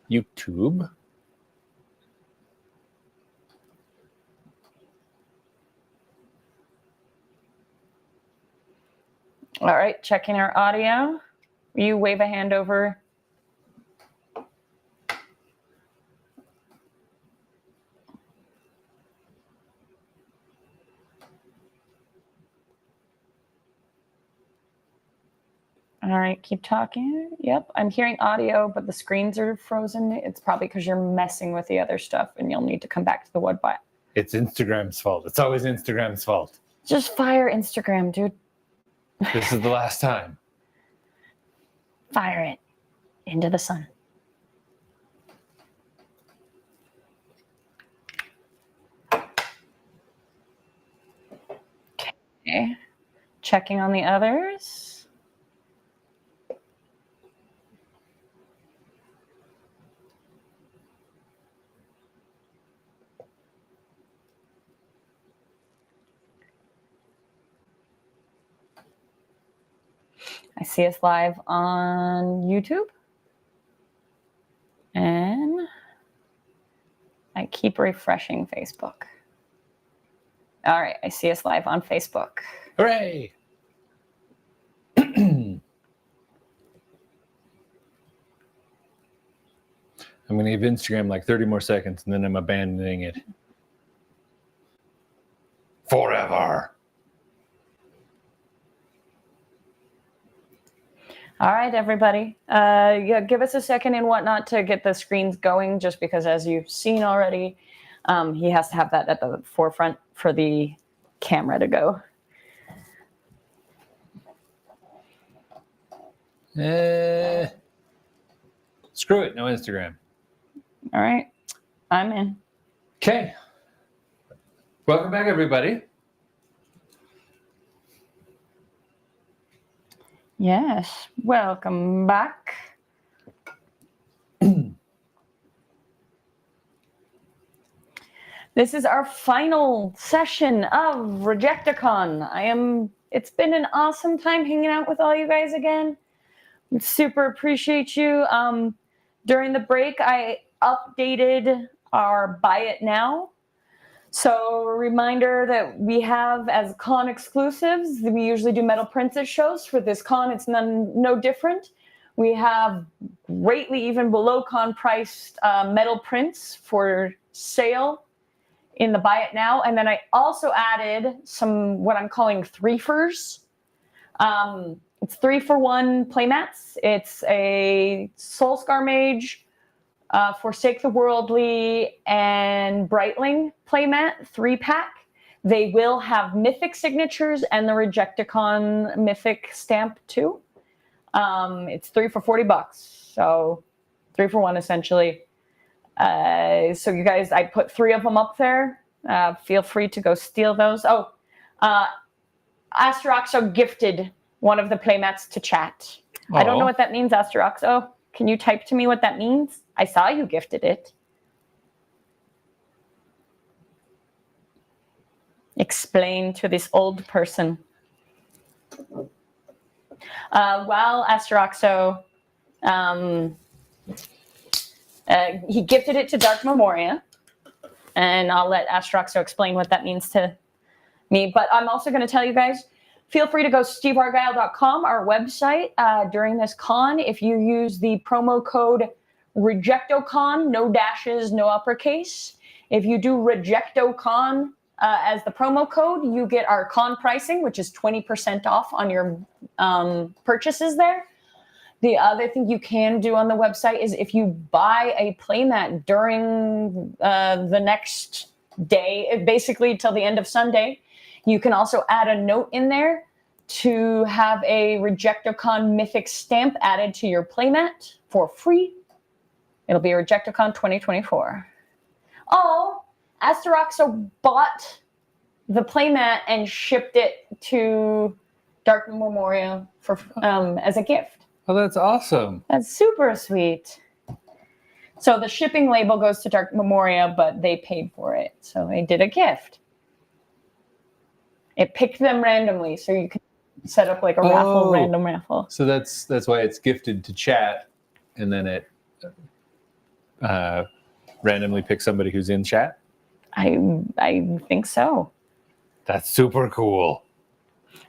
YouTube. All right, checking our audio. You wave a hand over. All right, keep talking. Yep, I'm hearing audio, but the screens are frozen. It's probably because you're messing with the other stuff and you'll need to come back to the wood bot. It's Instagram's fault. It's always Instagram's fault. Just fire Instagram, dude. This is the last time. Fire it into the sun. Okay, checking on the others. I see us live on YouTube. And I keep refreshing Facebook. All right, I see us live on Facebook. Hooray! I'm going to give Instagram like 30 more seconds and then I'm abandoning it. Forever. All right, everybody. Yeah, give us a second and whatnot to get the screens going, just because as you've seen already, he has to have that at the forefront for the camera to go. Screw it, no Instagram. All right, I'm in. Okay. Welcome back, everybody. Yes, welcome back. This is our final session of Rejecticon. It's been an awesome time hanging out with all you guys again. Super appreciate you. During the break, I updated our Buy It Now. So a reminder that we have as con exclusives, we usually do metal prints at shows. For this con, it's no different. We have greatly even below con priced metal prints for sale in the Buy It Now. And then I also added some what I'm calling threefers. It's 3-for-1 playmats. It's a Soulscar Mage, Forsake the Worldly, and Brightling playmat 3-pack. They will have mythic signatures and the Rejecticon mythic stamp too. It's 3 for $40, so 3-for-1 essentially. So you guys, I put 3 of them up there. Feel free to go steal those. Oh, Asteroxo gifted one of the playmats to chat. Aww. I don't know what that means, Asteroxo. Can you type to me what that means? I saw you gifted it. Explain to this old person. While Asteroxo, he gifted it to Dark Memoria, and I'll let Asteroxo explain what that means to me. But I'm also going to tell you guys, feel free to go steveargyle.com, our website, during this con. If you use the promo code REJECTOCON, no dashes, no uppercase. If you do REJECTOCON as the promo code, you get our con pricing, which is 20% off on your purchases there. The other thing you can do on the website is if you buy a playmat during the next day, basically till the end of Sunday, you can also add a note in there to have a Rejectocon mythic stamp added to your playmat for free. It'll be Rejectocon 2024. Oh, Asteroxo bought the playmat and shipped it to Dark Memoria for as a gift. Oh, that's awesome. That's super sweet. So the shipping label goes to Dark Memoria, but they paid for it. So they did a gift. It picked them randomly, so you can set up like a raffle, random raffle. So that's why it's gifted to chat, and then it. randomly pick somebody who's in chat? I think so. That's super cool.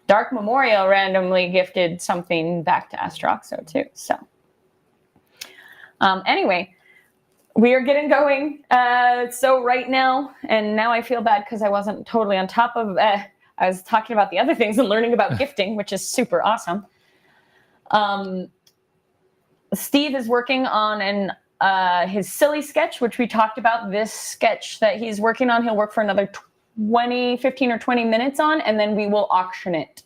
Dark Memorial randomly gifted something back to Astroxo too. So anyway, we are getting going. So right now, and now I feel bad because I wasn't totally on top of I was talking about the other things and learning about gifting, which is super awesome. Steve is working on his silly sketch, which we talked about. This sketch that he's working on, he'll work for another 15 or 20 minutes on, and then we will auction it.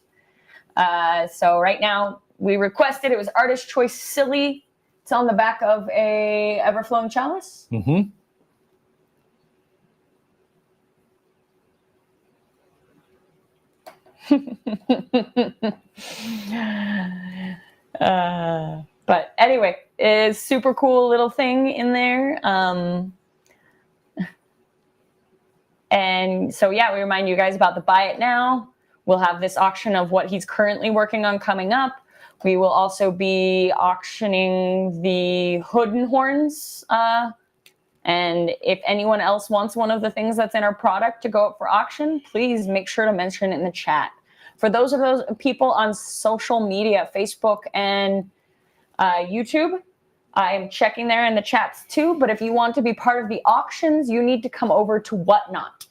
So right now, we requested, it was Artist Choice Silly. It's on the back of a Everflowing Chalice. Mm-hmm. But anyway, it's super cool little thing in there. And so, yeah, we remind you guys about the buy it now. We'll have this auction of what he's currently working on coming up. We will also be auctioning the hood and horns. And if anyone else wants one of the things that's in our product to go up for auction, please make sure to mention it in the chat. For those people on social media, Facebook and YouTube, I'm checking there in the chats too. But if you want to be part of the auctions, you need to come over to Whatnot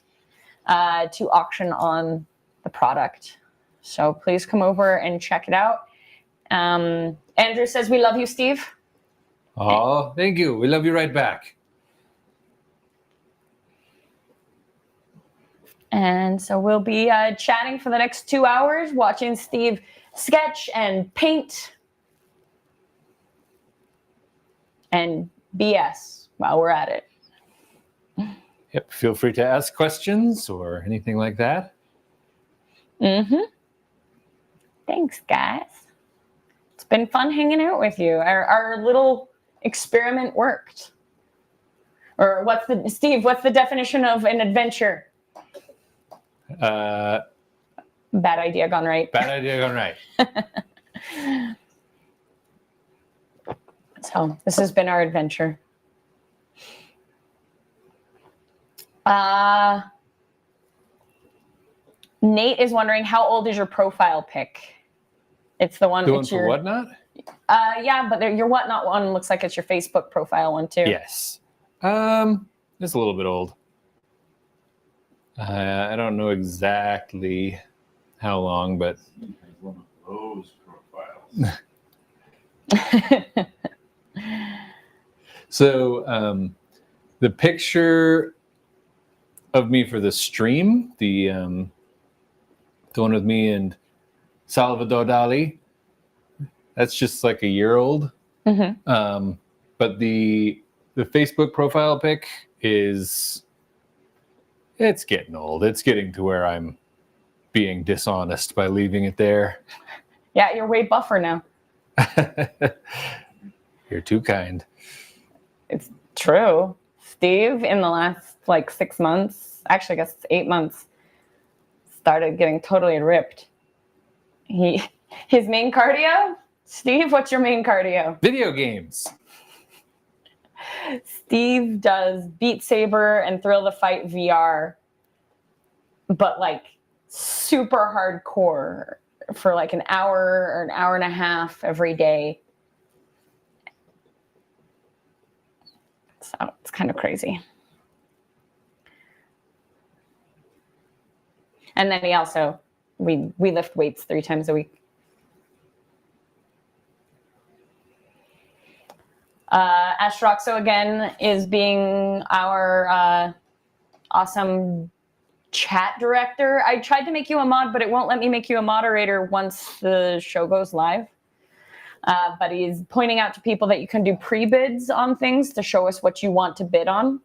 to auction on the product. So please come over and check it out. Andrew says, we love you, Steve. Oh, thank you. We love you right back. And so we'll be chatting for the next 2 hours, watching Steve sketch and paint and BS while we're at it. Yep. Feel free to ask questions or anything like that. Mm-hmm. Thanks, guys. It's been fun hanging out with you. Our little experiment worked. Or Steve, what's the definition of an adventure? Bad idea gone right. Bad idea gone right. So this has been our adventure. Nate is wondering, how old is your profile pic? It's the one. The one for Whatnot? Yeah, but your Whatnot one looks like it's your Facebook profile one too. Yes. It's a little bit old. I don't know exactly how long, but one of those profiles. So the picture of me for the stream, the one with me and Salvador Dali, that's just like a year old. Mm-hmm. But the Facebook profile pic it's getting old. It's getting to where I'm being dishonest by leaving it there. Yeah, you're way buffer now. You're too kind. It's true. Steve, in the last 6 months, actually I guess it's 8 months, started getting totally ripped. His main cardio? Steve, what's your main cardio? Video games. Steve does Beat Saber and Thrill the Fight VR, but super hardcore for an hour or an hour and a half every day. So it's kind of crazy. And then he also, we lift weights 3 times a week. Astroxo again is being our awesome chat director. I tried to make you a mod, but it won't let me make you a moderator once the show goes live. But he's pointing out to people that you can do pre-bids on things to show us what you want to bid on.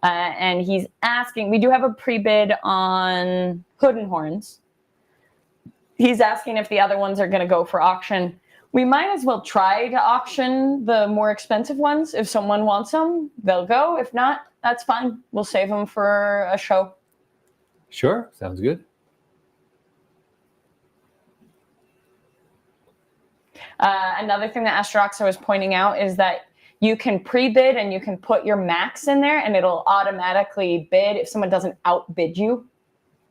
And he's asking, we do have a pre-bid on hood and horns. He's asking if the other ones are going to go for auction. We might as well try to auction the more expensive ones. If someone wants them, they'll go. If not, that's fine. We'll save them for a show. Sure, sounds good. Another thing that Astroxo was pointing out is that you can pre-bid and you can put your max in there and it'll automatically bid. If someone doesn't outbid you,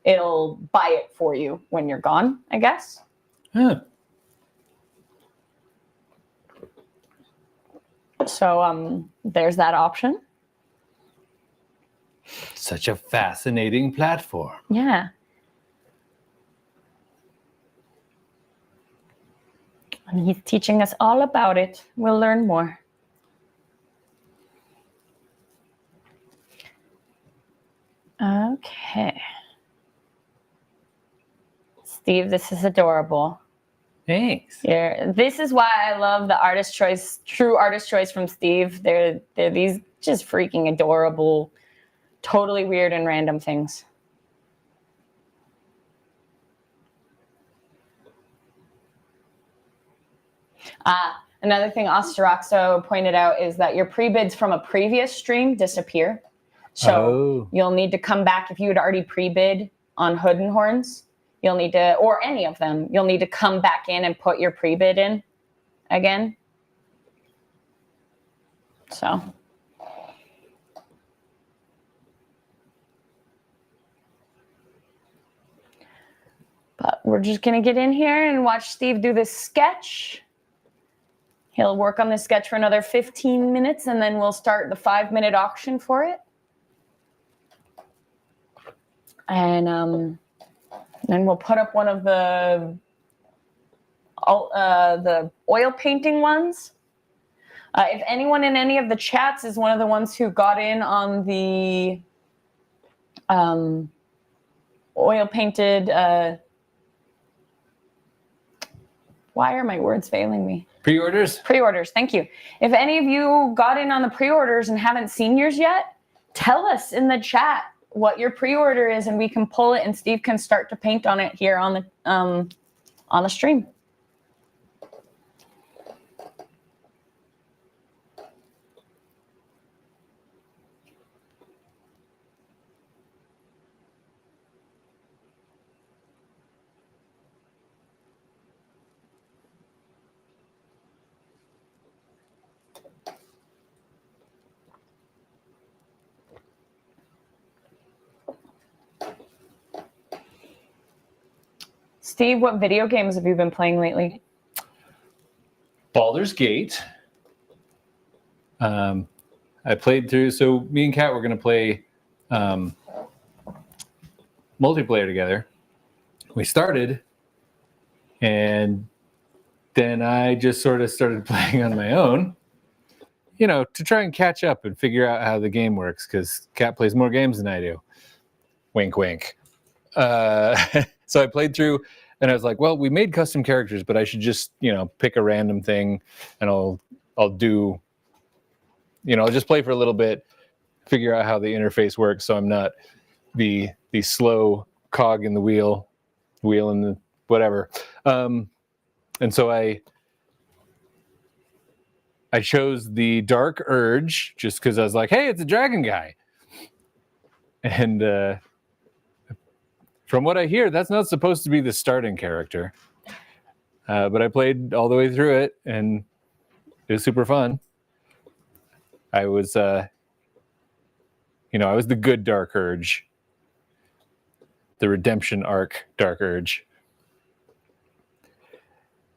it'll buy it for you when you're gone, I guess. Huh. So there's that option. Such a fascinating platform. Yeah. And he's teaching us all about it. We'll learn more. Okay. Steve, this is adorable. Thanks. Yeah, this is why I love the artist choice, true artist choice from Steve. They're these just freaking adorable, totally weird and random things. Another thing Osteroxo pointed out is that your pre-bids from a previous stream disappear. So you'll need to come back if you had already pre-bid on Hood and Horns. You'll need to, or any of them, you'll need to come back in and put your pre-bid in again. So. But we're just going to get in here and watch Steve do this sketch. He'll work on this sketch for another 15 minutes, and then we'll start the 5-minute auction for it. And then we'll put up one of the oil painting ones. If anyone in any of the chats is one of the ones who got in on the oil painted, why are my words failing me? Pre-orders? Pre-orders, thank you. If any of you got in on the pre-orders and haven't seen yours yet, tell us in the chat what your pre-order is and we can pull it and Steve can start to paint on it here on the stream. Steve, what video games have you been playing lately? Baldur's Gate. I played through, so me and Kat were going to play multiplayer together. We started, and then I just sort of started playing on my own, you know, to try and catch up and figure out how the game works, because Kat plays more games than I do. Wink, wink. So I played through, and I was like, well, we made custom characters, but I should just, you know, pick a random thing, and I'll do, you know, I'll just play for a little bit, figure out how the interface works, so I'm not the slow cog in the wheel in the whatever. And so I chose the Dark Urge just because I was like, hey, it's a dragon guy. And from what I hear, that's not supposed to be the starting character. But I played all the way through it, and it was super fun. I was, I was the good Dark Urge. The redemption arc Dark Urge.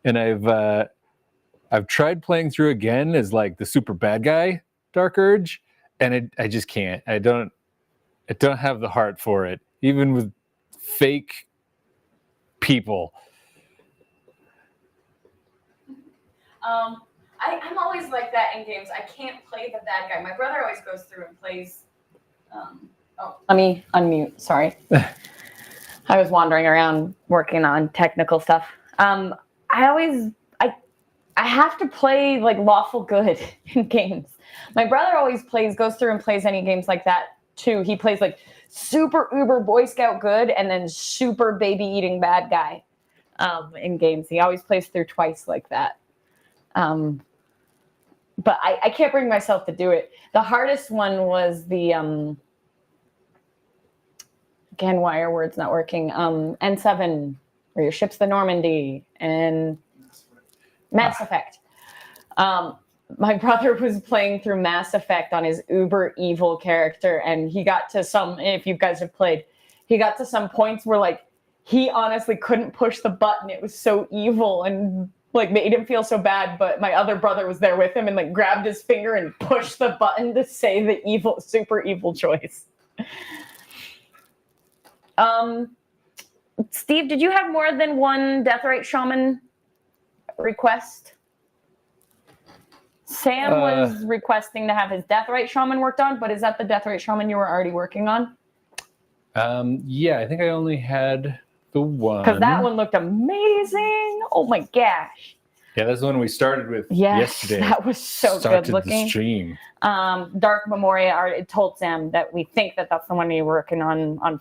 And I've tried playing through again as like the super bad guy Dark Urge, and I just can't. I don't have the heart for it, even with fake people. I'm always like that in games. I can't play the bad guy. My brother always goes through and plays. Let me unmute. Sorry. I was wandering around working on technical stuff. I have to play like lawful good in games. My brother always goes through and plays any games like that too. He plays like super uber Boy Scout good and then super baby eating bad guy in games. He always plays through twice like that. But I can't bring myself to do it. The hardest one was the again, why are words not working? N7, where your ship's the Normandy, and Mass Effect. my brother was playing through Mass Effect on his uber evil character, and he got to some, if you guys have played, he got to some points where like he honestly couldn't push the button. It was so evil and like made him feel so bad, but my other brother was there with him and like grabbed his finger and pushed the button to say the evil, super evil choice. Steve, did you have more than one Deathrite Shaman request? Sam was requesting to have his Deathrite Shaman worked on, but is that the Deathrite Shaman you were already working on? Yeah, I think I only had the one. Because that one looked amazing. Oh my gosh. Yeah, that's the one we started with yes, yesterday. That was so good looking. The stream. Dark Memoria told Sam that we think that that's the one you're working on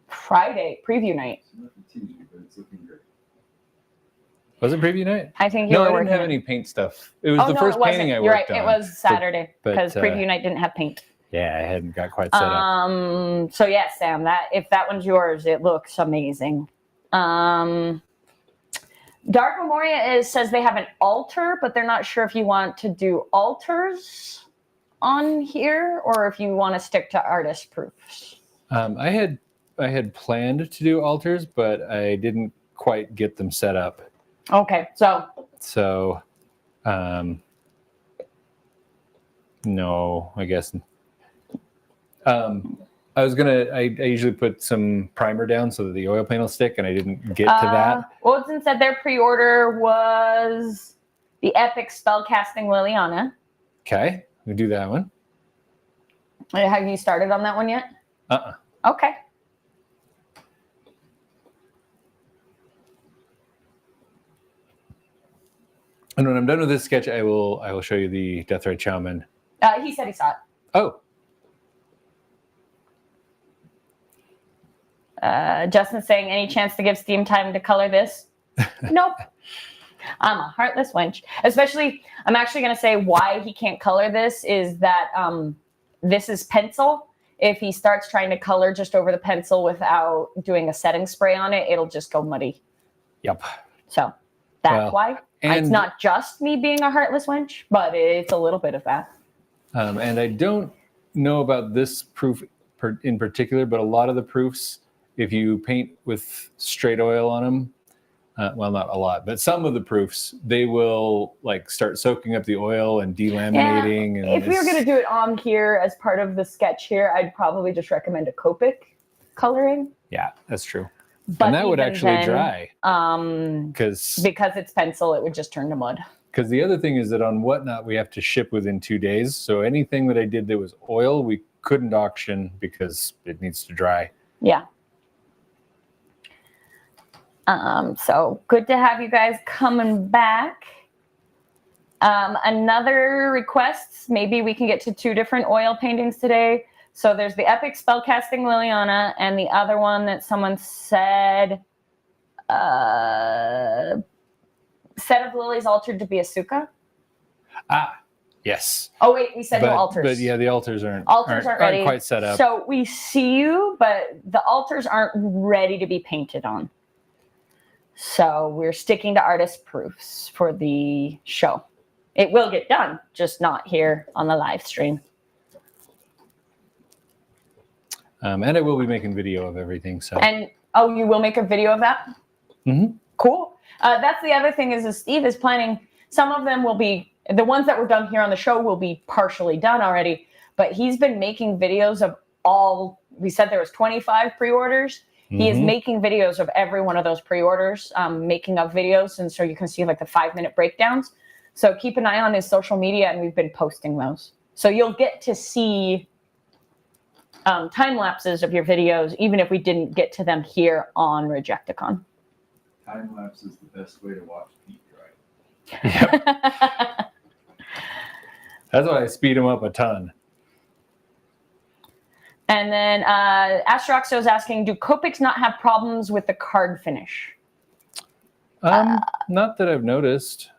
Friday, preview night. Was it preview night? I think you no, were I working didn't have any paint stuff. It was the first painting I You're worked right. on. It was Saturday but, because preview night didn't have paint. Yeah, I hadn't got quite set up. So yeah, Sam, that if that one's yours, it looks amazing. Dark Memoria says they have an altar, but they're not sure if you want to do altars on here or if you want to stick to artist proofs. I had planned to do altars, but I didn't quite get them set up. Okay, so no, I guess. I usually put some primer down so that the oil paint will stick, and I didn't get to that. Woodson said their pre-order was the epic spellcasting Liliana. Okay, we do that one. Have you started on that one yet? Okay. And when I'm done with this sketch, I will show you the Deathrite Shaman. He said he saw it. Oh. Justin's saying, any chance to give Steam time to color this? Nope. I'm a heartless wench. Especially, I'm actually going to say why he can't color this is that this is pencil. If he starts trying to color just over the pencil without doing a setting spray on it, it'll just go muddy. Yep. So that's why. And it's not just me being a heartless wench, but it's a little bit of that. And I don't know about this proof in particular, but a lot of the proofs, if you paint with straight oil on them, well, not a lot, but some of the proofs, they will like start soaking up the oil and delaminating. Yeah, and if you're going to do it on here as part of the sketch here, I'd probably just recommend a Copic coloring. Yeah, that's true. But and that would actually then, dry. Because it's pencil, it would just turn to mud. Because the other thing is that on Whatnot, we have to ship within 2 days. So anything that I did that was oil, we couldn't auction because it needs to dry. Yeah. So good to have you guys coming back. Another request, maybe we can get to 2 different oil paintings today. So there's the epic spellcasting Liliana and the other one that someone said, set of lilies altered to be Asuka. Yes. Oh wait, we said no altars. But yeah, the altars aren't ready. Quite set up. So we see you, but the altars aren't ready to be painted on. So we're sticking to artist proofs for the show. It will get done, just not here on the live stream. And I will be making video of everything. So. And you will make a video of that? Mm-hmm. Cool. That's the other thing is Steve is planning. Some of them will be, the ones that were done here on the show will be partially done already. But he's been making videos of all. We said there was 25 pre-orders. He is making videos of every one of those pre-orders, making up videos, and so you can see like the 5-minute breakdowns. So keep an eye on his social media, and we've been posting those. So you'll get to see time lapses of your videos, even if we didn't get to them here on Rejecticon. Time lapse is the best way to watch paint dry. Yep. That's why I speed them up a ton. And then Astroxo is asking, do Copics not have problems with the card finish? Not that I've noticed.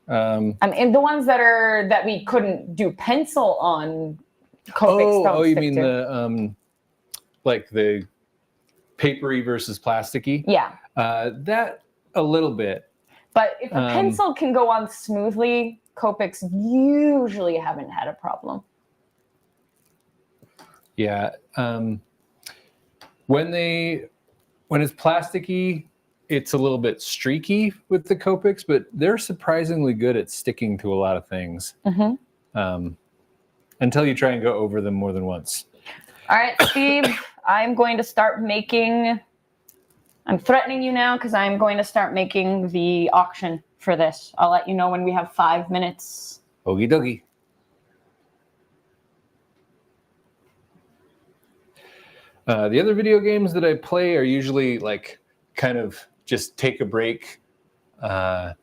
I mean, the ones that we couldn't do pencil on, Copics don't you stick mean to. the like the papery versus plasticky? Yeah. That a little bit. But if a pencil can go on smoothly, Copics usually haven't had a problem. Yeah. When it's plasticky, it's a little bit streaky with the Copics, but they're surprisingly good at sticking to a lot of things. Until you try and go over them more than once. All right, Steve, I'm going to start making... I'm threatening you now because I'm going to start making the auction for this. I'll let you know when we have 5 minutes. Okie dokie. The other video games that I play are usually like kind of just take a break, like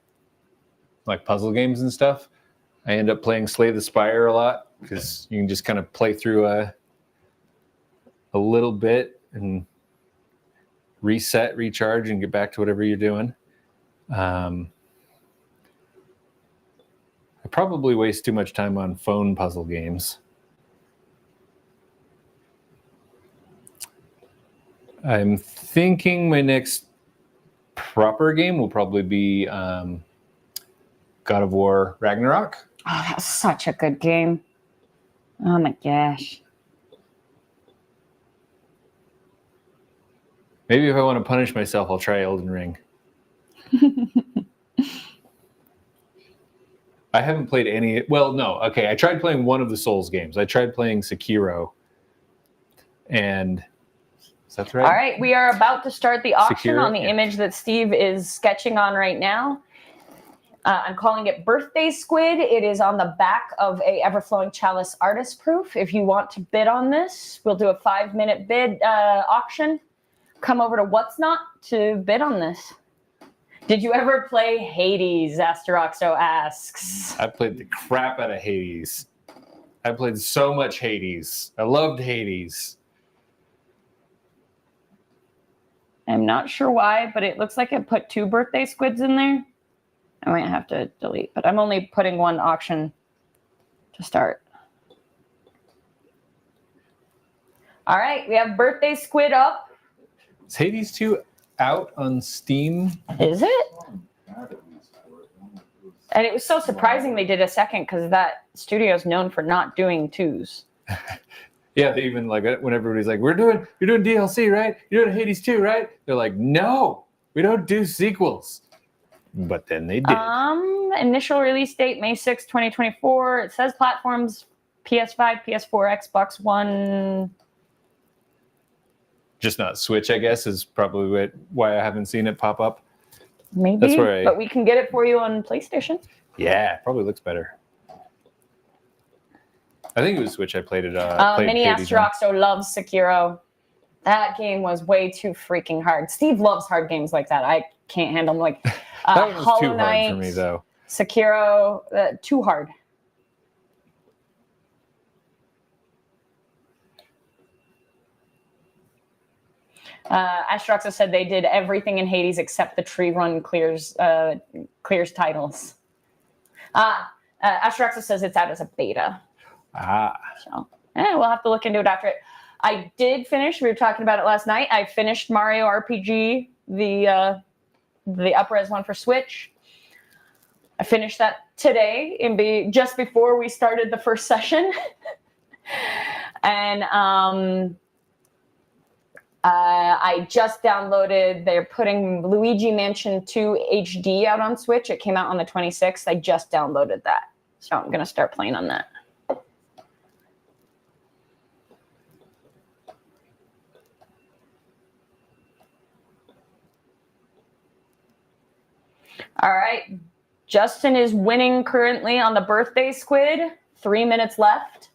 puzzle games and stuff. I end up playing Slay the Spire a lot because you can just kind of play through a little bit and reset, recharge, and get back to whatever you're doing. I probably waste too much time on phone puzzle games. I'm thinking my next proper game will probably be God of War Ragnarok. Oh, that's such a good game. Oh my gosh. Maybe if I want to punish myself, I'll try Elden Ring. I haven't played any... Well, no. Okay, I tried playing one of the Souls games. I tried playing Sekiro. And... Is that right? All right, we are about to start the auction Sekiro? on the image that Steve is sketching on right now. I'm calling it Birthday Squid. It is on the back of a Everflowing Chalice artist proof. If you want to bid on this, we'll do a 5-minute bid auction. Come over to What's Not to bid on this. Did you ever play Hades? Asteroxo asks. I played the crap out of Hades. I played so much Hades. I loved Hades. I'm not sure why, but it looks like it put 2 birthday squids in there. I might have to delete, but I'm only putting 1 auction to start. All right, we have Birthday Squid up. Is Hades 2 out on Steam? Is it? And it was so surprising they did a second because that studio is known for not doing 2s. Yeah, they even like when everybody's like, you're doing DLC, right? You're doing Hades 2, right? They're like, no, we don't do sequels. But then they did. Initial release date, May 6, 2024. It says platforms PS5, PS4, Xbox One. Just not Switch, I guess, is probably why I haven't seen it pop up. Maybe, That's where but we can get it for you on PlayStation. Yeah, probably looks better. I think it was Switch I played it. Mini Astroxo loves Sekiro. That game was way too freaking hard. Steve loves hard games like that. I can't handle them. Like that one was Hollow too Knight, hard for me, though. Sekiro, too hard. Astroxo said they did everything in Hades except the tree run clears titles. Astroxo says it's out as a beta. So we'll have to look into it after it. I did finish. We were talking about it last night. I finished Mario RPG, the up-res one for Switch. I finished that today, just before we started the first session, and I just downloaded. They're putting Luigi Mansion 2 HD out on Switch. It came out on the 26th. I just downloaded that, so I'm gonna start playing on that. All right. Justin is winning currently on the Birthday Squid. 3 minutes left.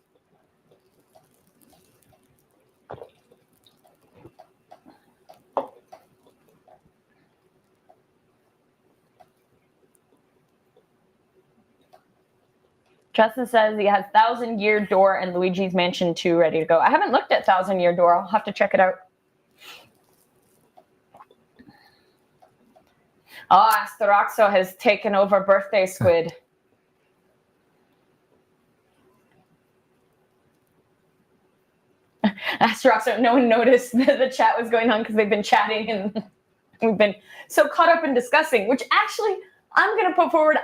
Justin says he has 1,000 Year Door and Luigi's Mansion 2 ready to go. I haven't looked at 1,000 Year Door. I'll have to check it out. Oh, Asteroxo has taken over Birthday Squid. Asteroxo, no one noticed that the chat was going on because they've been chatting and we've been so caught up in discussing, which actually I'm going to put forward,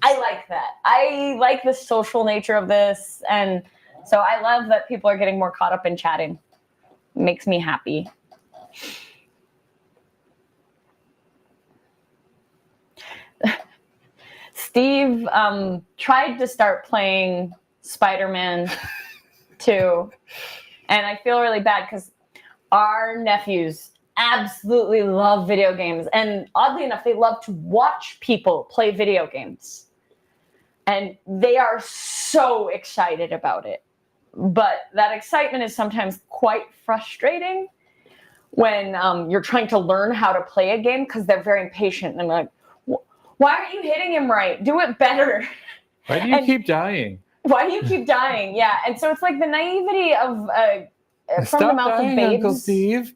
I like that. I like the social nature of this. And so I love that people are getting more caught up in chatting. It makes me happy. Steve tried to start playing Spider-Man 2. And I feel really bad because our nephews absolutely love video games. And oddly enough, they love to watch people play video games. And they are so excited about it. But that excitement is sometimes quite frustrating when you're trying to learn how to play a game because they're very impatient. And I'm like, why aren't you hitting him right? Do it better. Why do you keep dying? Why do you keep dying? Yeah. And so it's like the naivety of from Stop the mouth dying, of babes. Uncle Steve.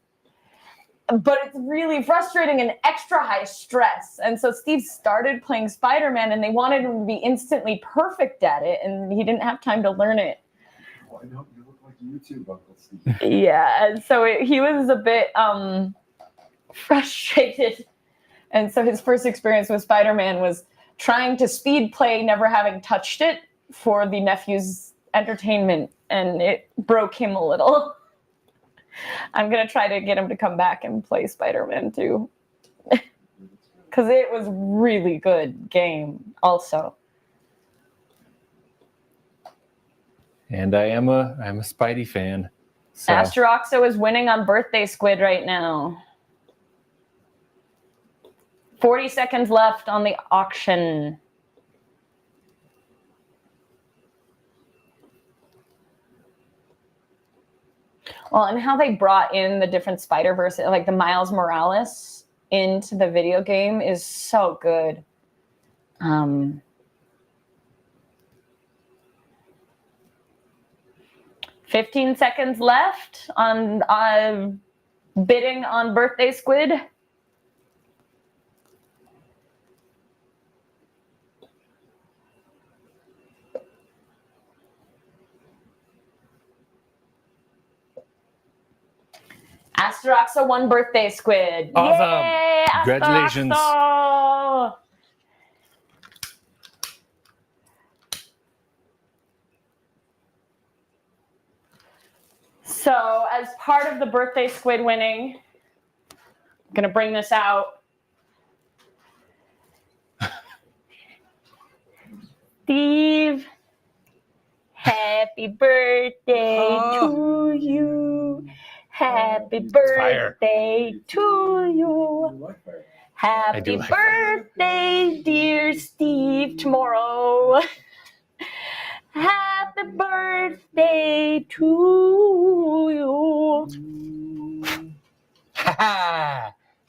But it's really frustrating and extra high stress. And so Steve started playing Spider-Man and they wanted him to be instantly perfect at it. And he didn't have time to learn it. Why don't you look like YouTube, Uncle Steve? Yeah. And so he was a bit frustrated. And so his first experience with Spider-Man was trying to speed play, never having touched it for the nephew's entertainment. And it broke him a little. I'm going to try to get him to come back and play Spider-Man 2. Because it was really good game also. And I'm a Spidey fan. So. Astroxo is winning on Birthday Squid right now. 40 seconds left on the auction. Well, and how they brought in the different Spider-Verse, like the Miles Morales into the video game is so good. 15 seconds left on bidding on Birthday Squid. Asteroxa won Birthday Squid. Awesome. Yay, Congratulations. Asteroxa! So, as part of the Birthday Squid winning, I'm going to bring this out. Steve, happy birthday to you. Happy birthday to you. Happy birthday, dear Steve, tomorrow. Happy birthday to you.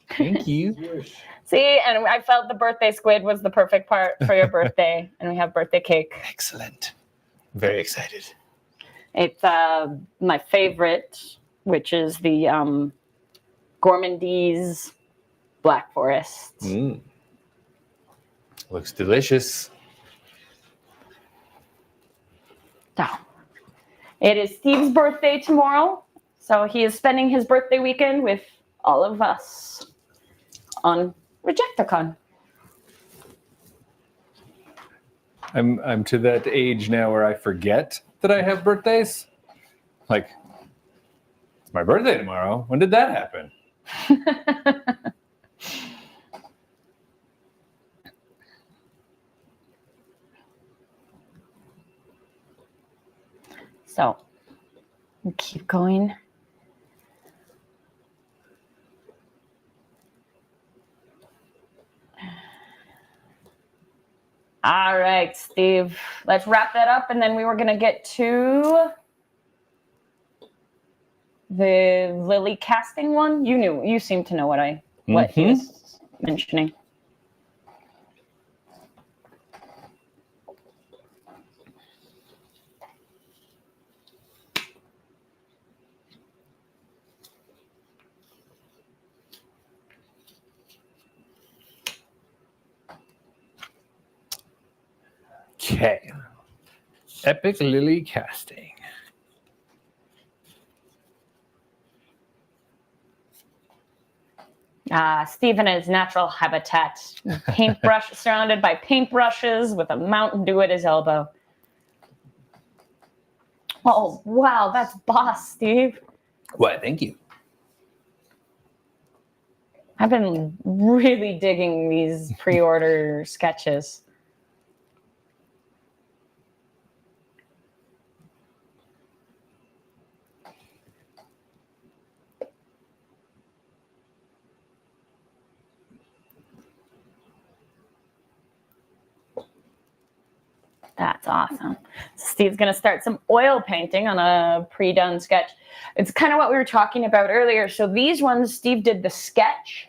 Thank you. See, and I felt the Birthday Squid was the perfect part for your birthday, and we have birthday cake. Excellent. Very excited. It's my favorite, which is the Gourmandise Black Forest. Looks delicious. So, it is Steve's birthday tomorrow, so he is spending his birthday weekend with all of us on Rejecticon. I'm to that age now where I forget that I have birthdays. Like, it's my birthday tomorrow. When did that happen? So, we'll keep going. All right, Steve. Let's wrap that up, and then we were going to get to the Lily casting one. You seem to know what he was mentioning. Okay. Epic Lily casting. Steve in his natural habitat, paintbrush surrounded by paintbrushes with a Mountain Dew at his elbow. Oh, wow, that's boss, Steve. Why, thank you. I've been really digging these pre-order sketches. That's awesome. Steve's going to start some oil painting on a pre-done sketch. It's kind of what we were talking about earlier. So these ones, Steve did the sketch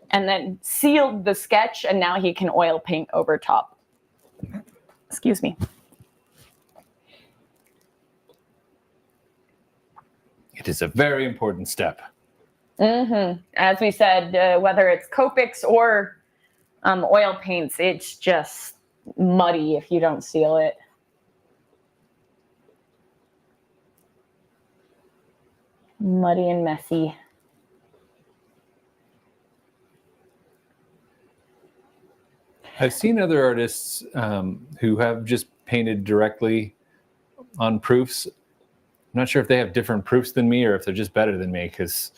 and then sealed the sketch, and now he can oil paint over top. Excuse me. It is a very important step. Mm-hmm. As we said, whether it's Copics or oil paints, it's just muddy if you don't seal it. Muddy and messy. I've seen other artists who have just painted directly on proofs. I'm not sure if they have different proofs than me or if they're just better than me, because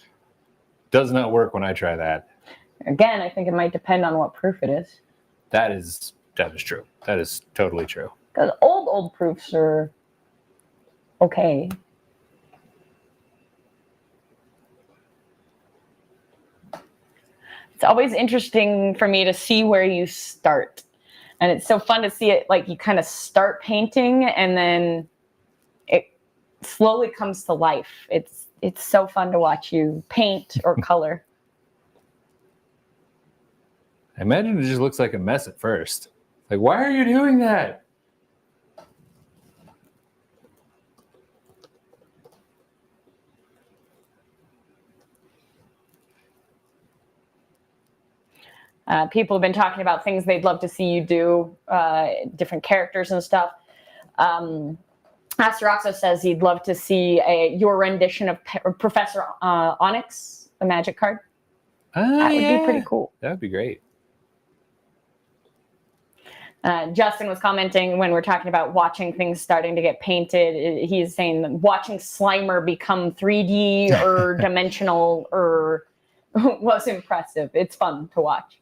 it does not work when I try that. Again, I think it might depend on what proof it is. That is true. That is totally true. Because old proofs are okay. It's always interesting for me to see where you start. And it's so fun to see it, like you kind of start painting and then it slowly comes to life. It's so fun to watch you paint or color. I imagine it just looks like a mess at first. Like, why are you doing that? People have been talking about things they'd love to see you do, different characters and stuff. Asteroxo says he'd love to see your rendition of Professor Onyx, the magic card. That would be pretty cool. That would be great. Justin was commenting when we're talking about watching things starting to get painted. He's saying that watching Slimer become 3D or dimensional or was impressive. It's fun to watch.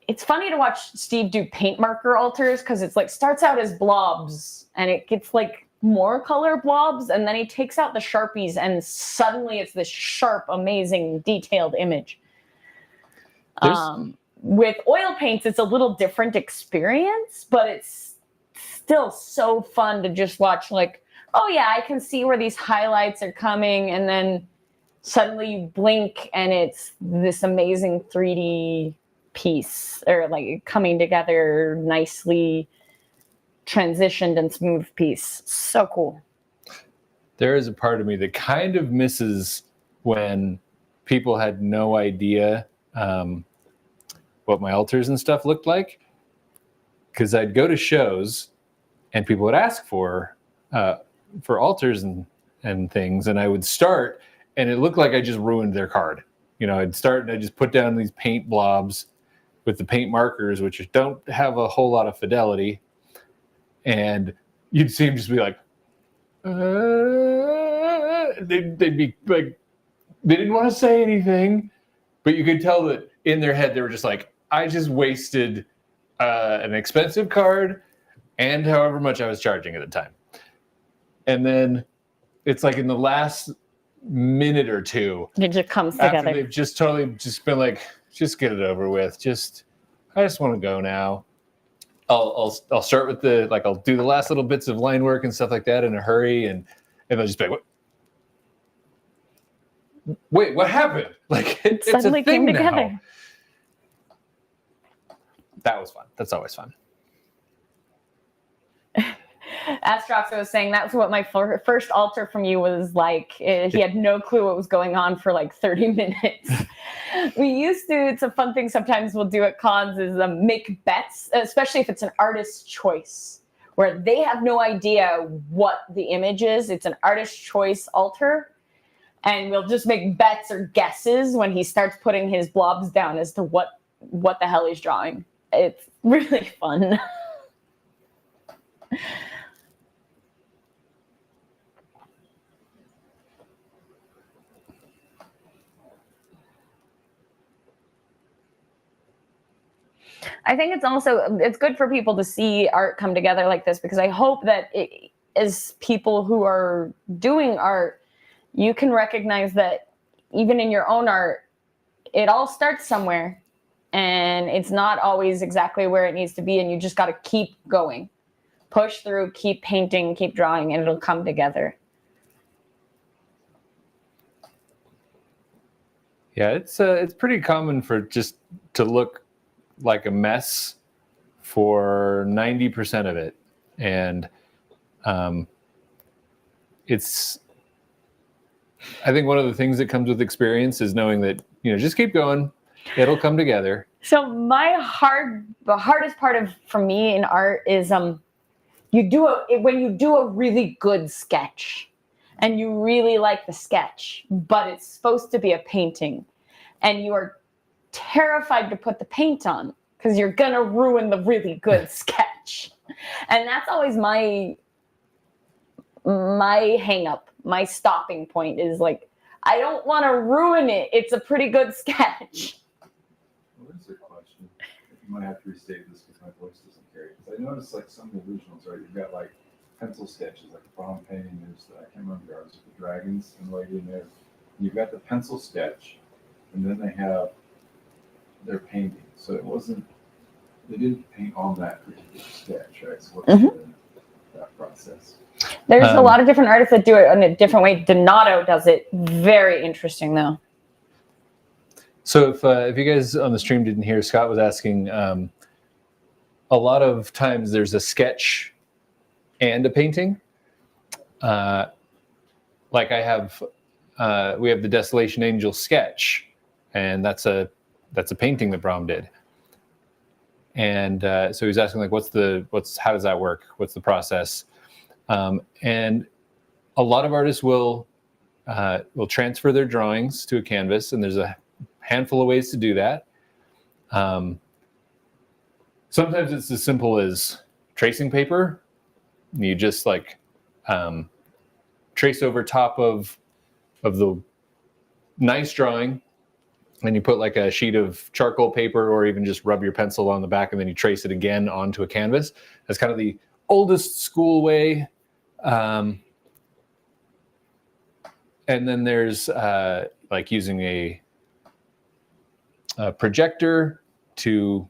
It's funny to watch Steve do paint marker alters because it's like starts out as blobs and it gets like more color blobs and then he takes out the Sharpies and suddenly it's this sharp, amazing, detailed image. With oil paints, it's a little different experience, but it's still so fun to just watch like, oh yeah, I can see where these highlights are coming and then suddenly you blink and it's this amazing 3D piece or like coming together nicely transitioned and smooth piece. So cool. There is a part of me that kind of misses when people had no idea what my altars and stuff looked like, because I'd go to shows and people would ask for altars and things, and I would start and it looked like I just ruined their card. You know, I'd start and I just put down these paint blobs with the paint markers, which don't have a whole lot of fidelity, and you'd see them just be like, they'd be like, they didn't want to say anything, but you could tell that in their head they were just like, I just wasted an expensive card and however much I was charging at the time. And then it's like in the last minute or two, it just comes after together. They've just totally just been like, just get it over with. I just want to go now. I'll start with I'll do the last little bits of line work and stuff like that in a hurry, and they'll just be like, wait, what happened? Like it's Suddenly a thing came together. now. That was fun. That's always fun. Astrox was saying that's what my first altar from you was like. He had no clue what was going on for like 30 minutes. We used to, it's a fun thing sometimes we'll do at cons is make bets, especially if it's an artist's choice, where they have no idea what the image is. It's an artist's choice altar. and we'll just make bets or guesses when he starts putting his blobs down as to what the hell he's drawing. It's really fun. I think it's good for people to see art come together like this, because I hope that as people who are doing art, you can recognize that even in your own art, it all starts somewhere and it's not always exactly where it needs to be. And you just got to keep going, push through, keep painting, keep drawing, and it'll come together. Yeah, it's pretty common for just to look like a mess for 90% of it. And it's, I think one of the things that comes with experience is knowing that, just keep going, it'll come together. So the hardest part for me in art is when you do a really good sketch and you really like the sketch, but it's supposed to be a painting and you are terrified to put the paint on because you're gonna ruin the really good sketch. And that's always my hang up, my stopping point is like, I don't want to ruin it. It's a pretty good sketch. Well, there's a question. You might have to restate this because my voice doesn't carry. Because I noticed like some of the originals, right? You've got like pencil sketches, like a bronze painting. There's I can't remember the artist, the dragons and lady in there. You've got the pencil sketch, and then they have their painting. So they didn't paint on that particular sketch, right? So what's that process? There's a lot of different artists that do it in a different way. Donato does it very interesting, though. So if you guys on the stream didn't hear, Scott was asking, a lot of times there's a sketch and a painting. Like we have the Desolation Angel sketch, and that's a painting that Brom did. And so he's asking like, how does that work? What's the process? And a lot of artists will transfer their drawings to a canvas, and there's a handful of ways to do that. Sometimes it's as simple as tracing paper. You just trace over top of the nice drawing, and you put like a sheet of charcoal paper, or even just rub your pencil on the back, and then you trace it again onto a canvas. That's kind of the oldest school way. And then there's like using a projector to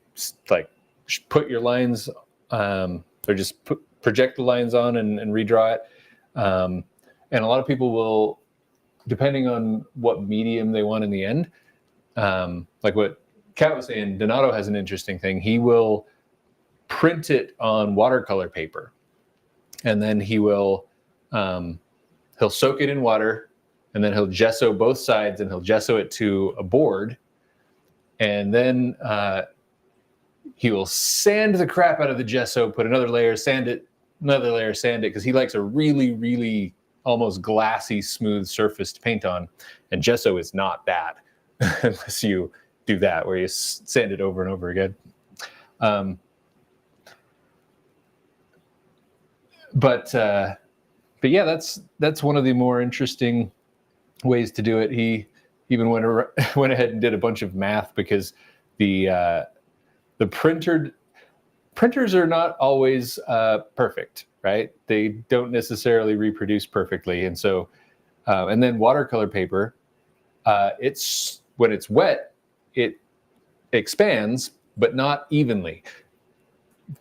like put your lines, or just project the lines on and redraw it. And a lot of people will, depending on what medium they want in the end, like what Kat was saying, Donato has an interesting thing. He will print it on watercolor paper, and then he'll soak it in water, and then he'll gesso both sides, and he'll gesso it to a board, and then he will sand the crap out of the gesso, put another layer, sand it, because he likes a really, really almost glassy, smooth surface to paint on, and gesso is not bad unless you do that, where you sand it over and over again. But yeah, that's one of the more interesting ways to do it. He even went ahead and did a bunch of math, because the printers are not always perfect, right? They don't necessarily reproduce perfectly, and so and then watercolor paper, it's when it's wet, it expands, but not evenly.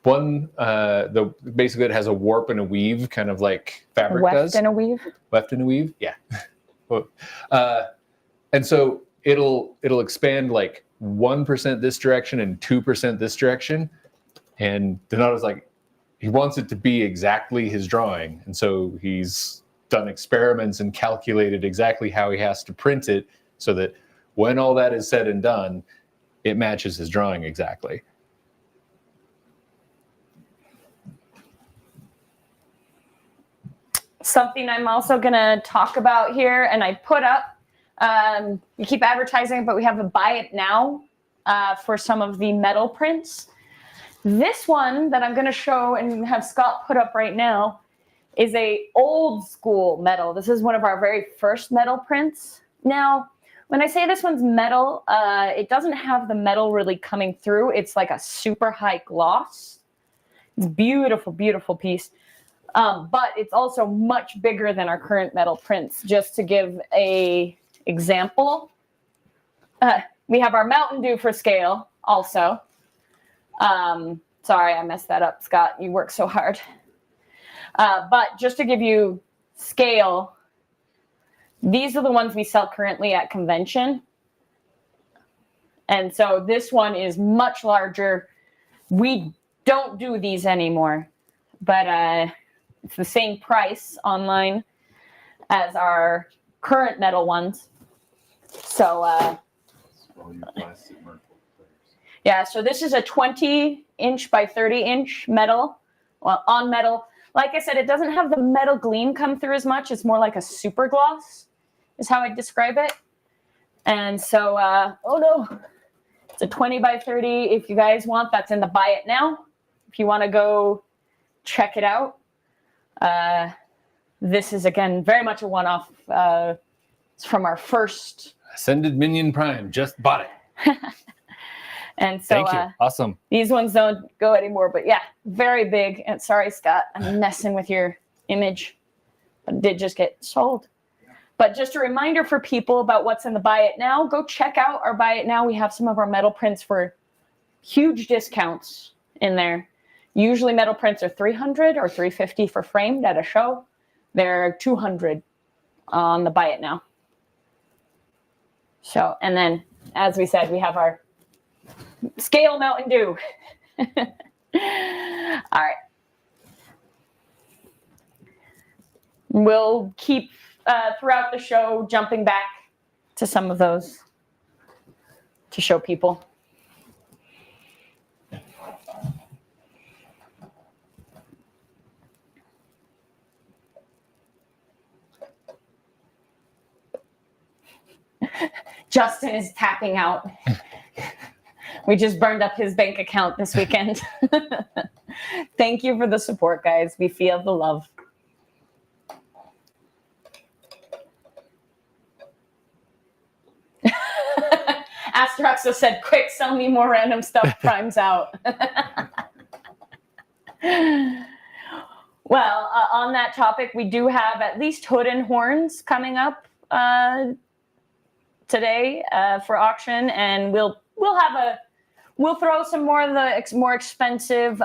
Basically it has a warp and a weave, kind of like fabric does. Weft and a weave? Weft and a weave, yeah. And so it'll expand like 1% this direction and 2% this direction. And Donato's like, he wants it to be exactly his drawing. And so he's done experiments and calculated exactly how he has to print it so that when all that is said and done, it matches his drawing exactly. something I'm also going to talk about here, and I put up, we keep advertising, but we have a buy it now for some of the metal prints. This one that I'm going to show and have Scott put up right now is a old school metal. This is one of our very first metal prints. Now, when I say this one's metal, it doesn't have the metal really coming through. It's like a super high gloss. It's beautiful, beautiful piece. But it's also much bigger than our current metal prints. Just to give a example, we have our Mountain Dew for scale also. Sorry, I messed that up, Scott. You work so hard. But just to give you scale, these are the ones we sell currently at convention. And so this one is much larger. We don't do these anymore, but it's the same price online as our current metal ones. So, yeah, so this is a 20-inch by 30-inch metal, well, on metal. Like I said, it doesn't have the metal gleam come through as much. It's more like a super gloss is how I describe it. And so, oh no, it's a 20 by 30. If you guys want, that's in the buy it now. If you want to go check it out. This is, again, very much a one-off. It's from our first. Ascended Minion Prime, just bought it. And so, thank you. Awesome. These ones don't go anymore, but yeah, very big. And sorry, Scott, I'm messing with your image, but it did just get sold. But just a reminder for people about what's in the Buy It Now. Go check out our Buy It Now. We have some of our metal prints for huge discounts in there. Usually metal prints are $300 or $350 for framed at a show. They're $200 on the Buy It Now. So, and then, as we said, we have our scale Mountain Dew. All right. We'll keep throughout the show jumping back to some of those to show people. Justin is tapping out. We just burned up his bank account this weekend. Thank you for the support, guys. We feel the love. Astroxo said, quick, sell me more random stuff. Prime's out. Well, on that topic, we do have at least hood and horns coming up today for auction, and we'll throw some more of the more expensive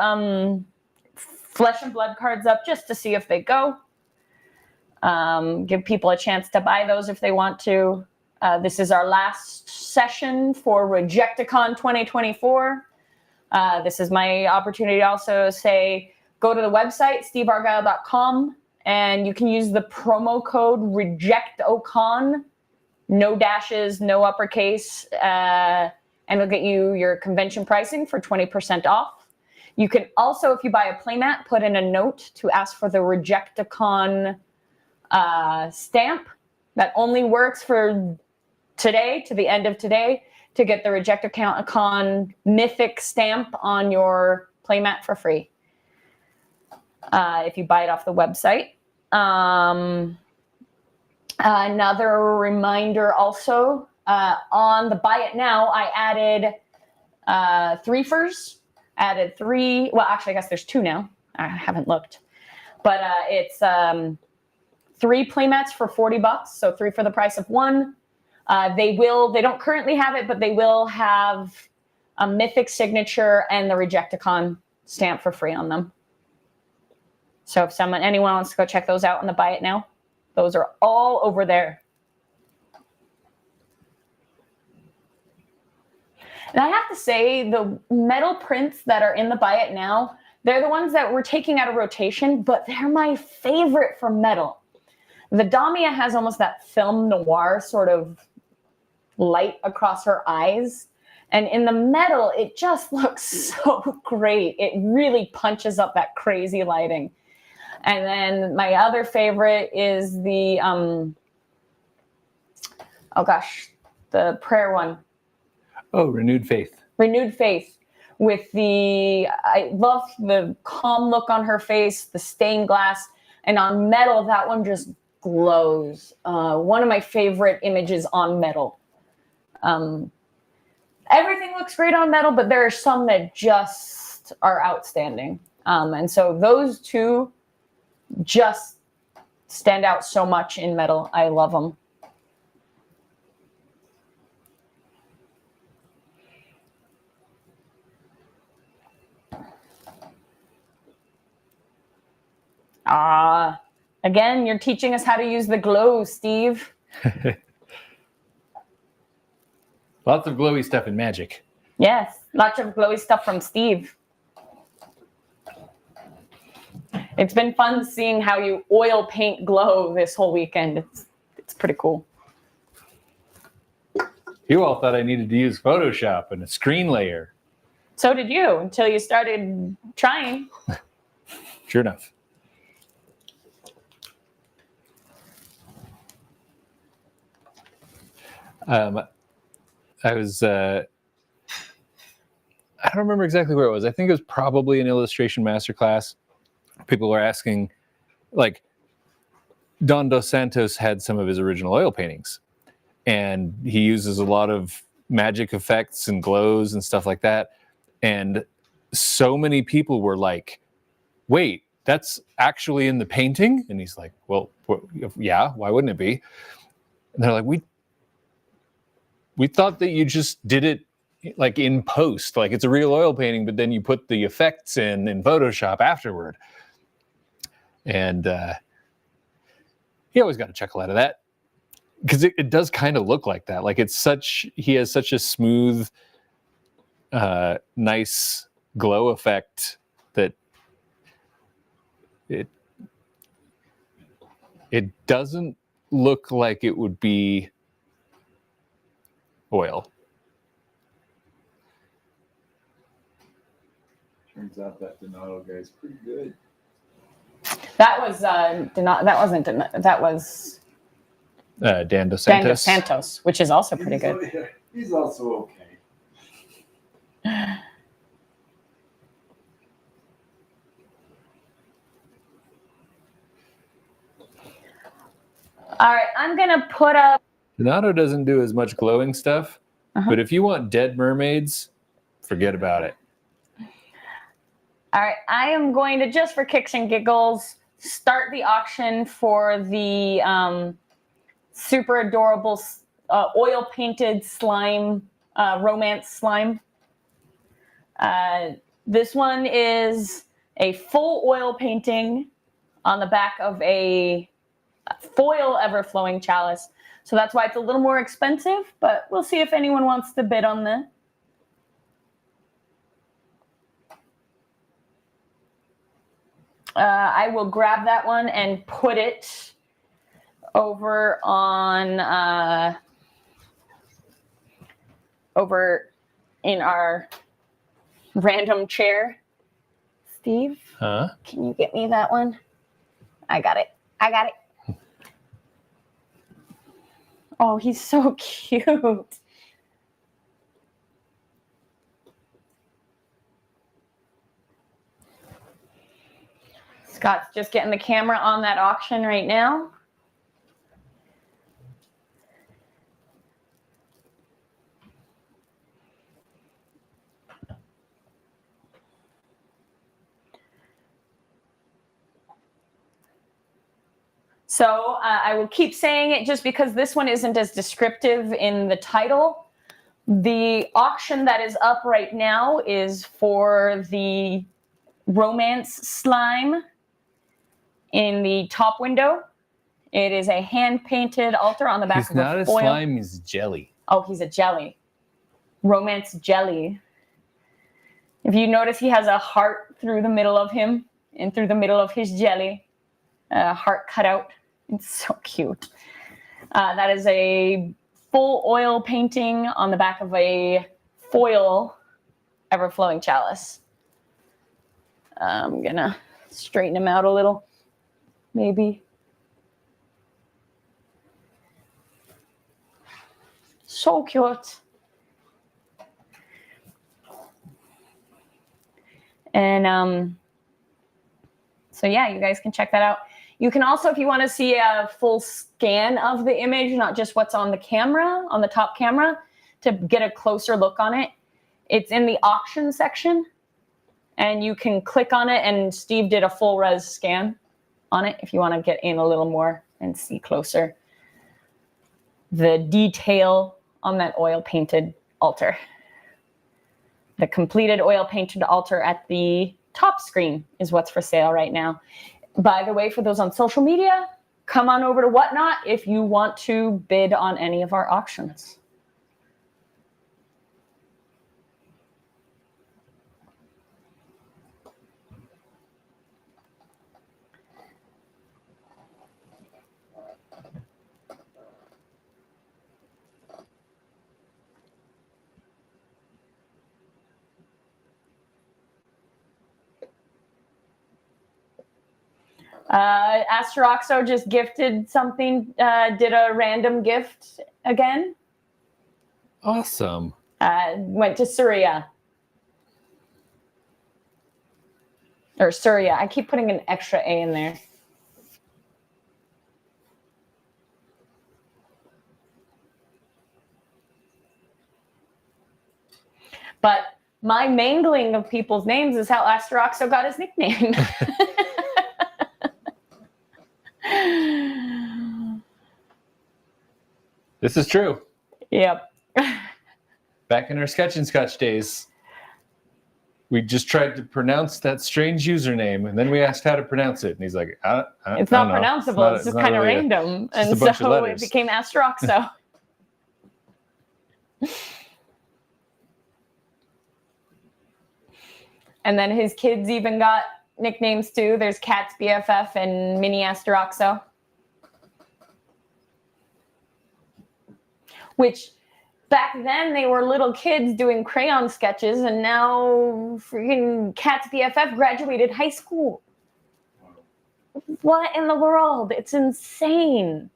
flesh and blood cards up just to see if they go. Give people a chance to buy those if they want to. This is our last session for Rejecticon 2024. This is my opportunity to also say, go to the website, steveargyle.com, and you can use the promo code REJECTOCON, no dashes, no uppercase, and it'll get you your convention pricing for 20% off. You can also, if you buy a playmat, put in a note to ask for the Rejecticon stamp. That only works for today, to the end of today, to get the Rejecticon Mythic stamp on your playmat for free. If you buy it off the website. Another reminder also, on the Buy It Now, I added threefers. Added three, well, actually, I guess there's two now. I haven't looked. But it's 3 playmats for $40, so 3 for the price of 1. They don't currently have it, but they will have a Mythic signature and the Rejecticon stamp for free on them. So if anyone wants to go check those out on the Buy It Now, those are all over there. And I have to say, the metal prints that are in the Buy It Now, they're the ones that we're taking out of rotation, but they're my favorite for metal. The Damia has almost that film noir sort of light across her eyes. And in the metal, it just looks so great. It really punches up that crazy lighting. And then my other favorite is the, the prayer one. Oh, renewed faith. Renewed faith. I love the calm look on her face, the stained glass, and on metal, that one just glows. One of my favorite images on metal. Everything looks great on metal, but there are some that just are outstanding. And so those two just stand out so much in metal. I love them. Again, you're teaching us how to use the glow, Steve. Lots of glowy stuff in Magic. Yes, lots of glowy stuff from Steve. It's been fun seeing how you oil paint glow this whole weekend. It's pretty cool. You all thought I needed to use Photoshop and a screen layer. So did you, until you started trying. Sure enough. I was, I don't remember exactly where it was. I think it was probably an illustration masterclass. People were asking, like, Don Dos Santos had some of his original oil paintings, and he uses a lot of magic effects and glows and stuff like that. And so many people were like, wait, that's actually in the painting? And he's like, well, yeah, why wouldn't it be? And they're like, we thought that you just did it like in post, like it's a real oil painting, but then you put the effects in Photoshop afterward. And he always got a chuckle out of that, because it does kind of look like that. Like he has such a smooth, nice glow effect that it doesn't look like it would be oil. Turns out that Donato guy's pretty good. That was that was Dan Dos Santos. Dan Dos Santos, which is also pretty good. He's also okay. All right, I'm gonna put up. Donato doesn't do as much glowing stuff, but if you want dead mermaids, forget about it. All right, I am going to, just for kicks and giggles, start the auction for the super adorable oil painted slime, romance slime. This one is a full oil painting on the back of a foil ever-flowing chalice. So that's why it's a little more expensive, but we'll see if anyone wants to bid on that. I will grab that one and put it over on over in our random chair. Steve, Huh? Can you get me that one? I got it. Oh, he's so cute. Scott's just getting the camera on that auction right now. So I will keep saying it just because this one isn't as descriptive in the title. The auction that is up right now is for the romance slime in the top window. It is a hand-painted altar on the back of a foil. He's not a slime, he's jelly. Oh, he's a jelly. Romance jelly. If you notice, he has a heart through the middle of him and through the middle of his jelly. Heart cut out. It's so cute. That is a full oil painting on the back of a foil ever-flowing chalice. I'm gonna straighten him out a little. maybe. So cute. And so yeah, you guys can check that out. You can also, if you want to see a full scan of the image, not just what's on the camera, on the top camera, to get a closer look on it, it's in the auction section. And you can click on it, and Steve did a full res scan on it if you want to get in a little more and see closer the detail on that oil painted altar. The completed oil painted altar at the top screen is what's for sale right now. By the way, for those on social media, come on over to Whatnot if you want to bid on any of our auctions. Asteroxo just gifted something, did a random gift again. Awesome. Went to Surya. Or Surya. I keep putting an extra A in there. But my mangling of people's names is how Asteroxo got his nickname. This is true. Yep. Back in our Sketch and Scotch days, we just tried to pronounce that strange username, and then we asked how to pronounce it, and he's like, it's not pronounceable. It's just kind of random. And so it became Asteroxo. And then his kids even got nicknames too. There's Cat's BFF and Mini Asteroxo. Which back then they were little kids doing crayon sketches, and now freaking Cat's BFF graduated high school. What in the world? It's insane.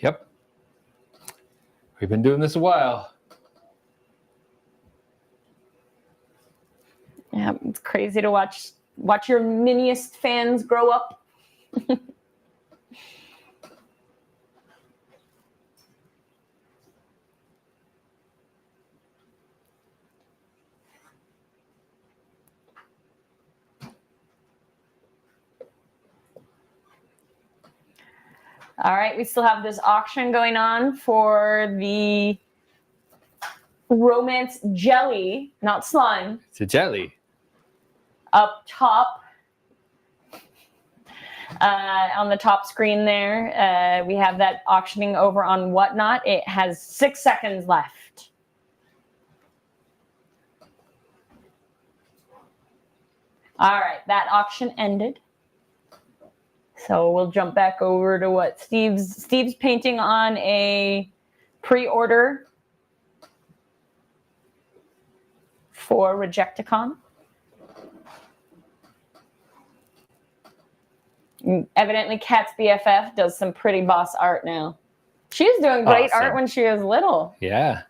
Yep. We've been doing this a while. Yeah, it's crazy to watch your miniest fans grow up. All right, we still have this auction going on for the romance jelly, not slime. It's a jelly. Up top, on the top screen there, we have that auctioning over on Whatnot. It has 6 seconds left. All right, that auction ended. So we'll jump back over to what Steve's painting on a pre-order for Rejecticon. Evidently, Cat's BFF does some pretty boss art now. She was doing great art when she was little. Yeah.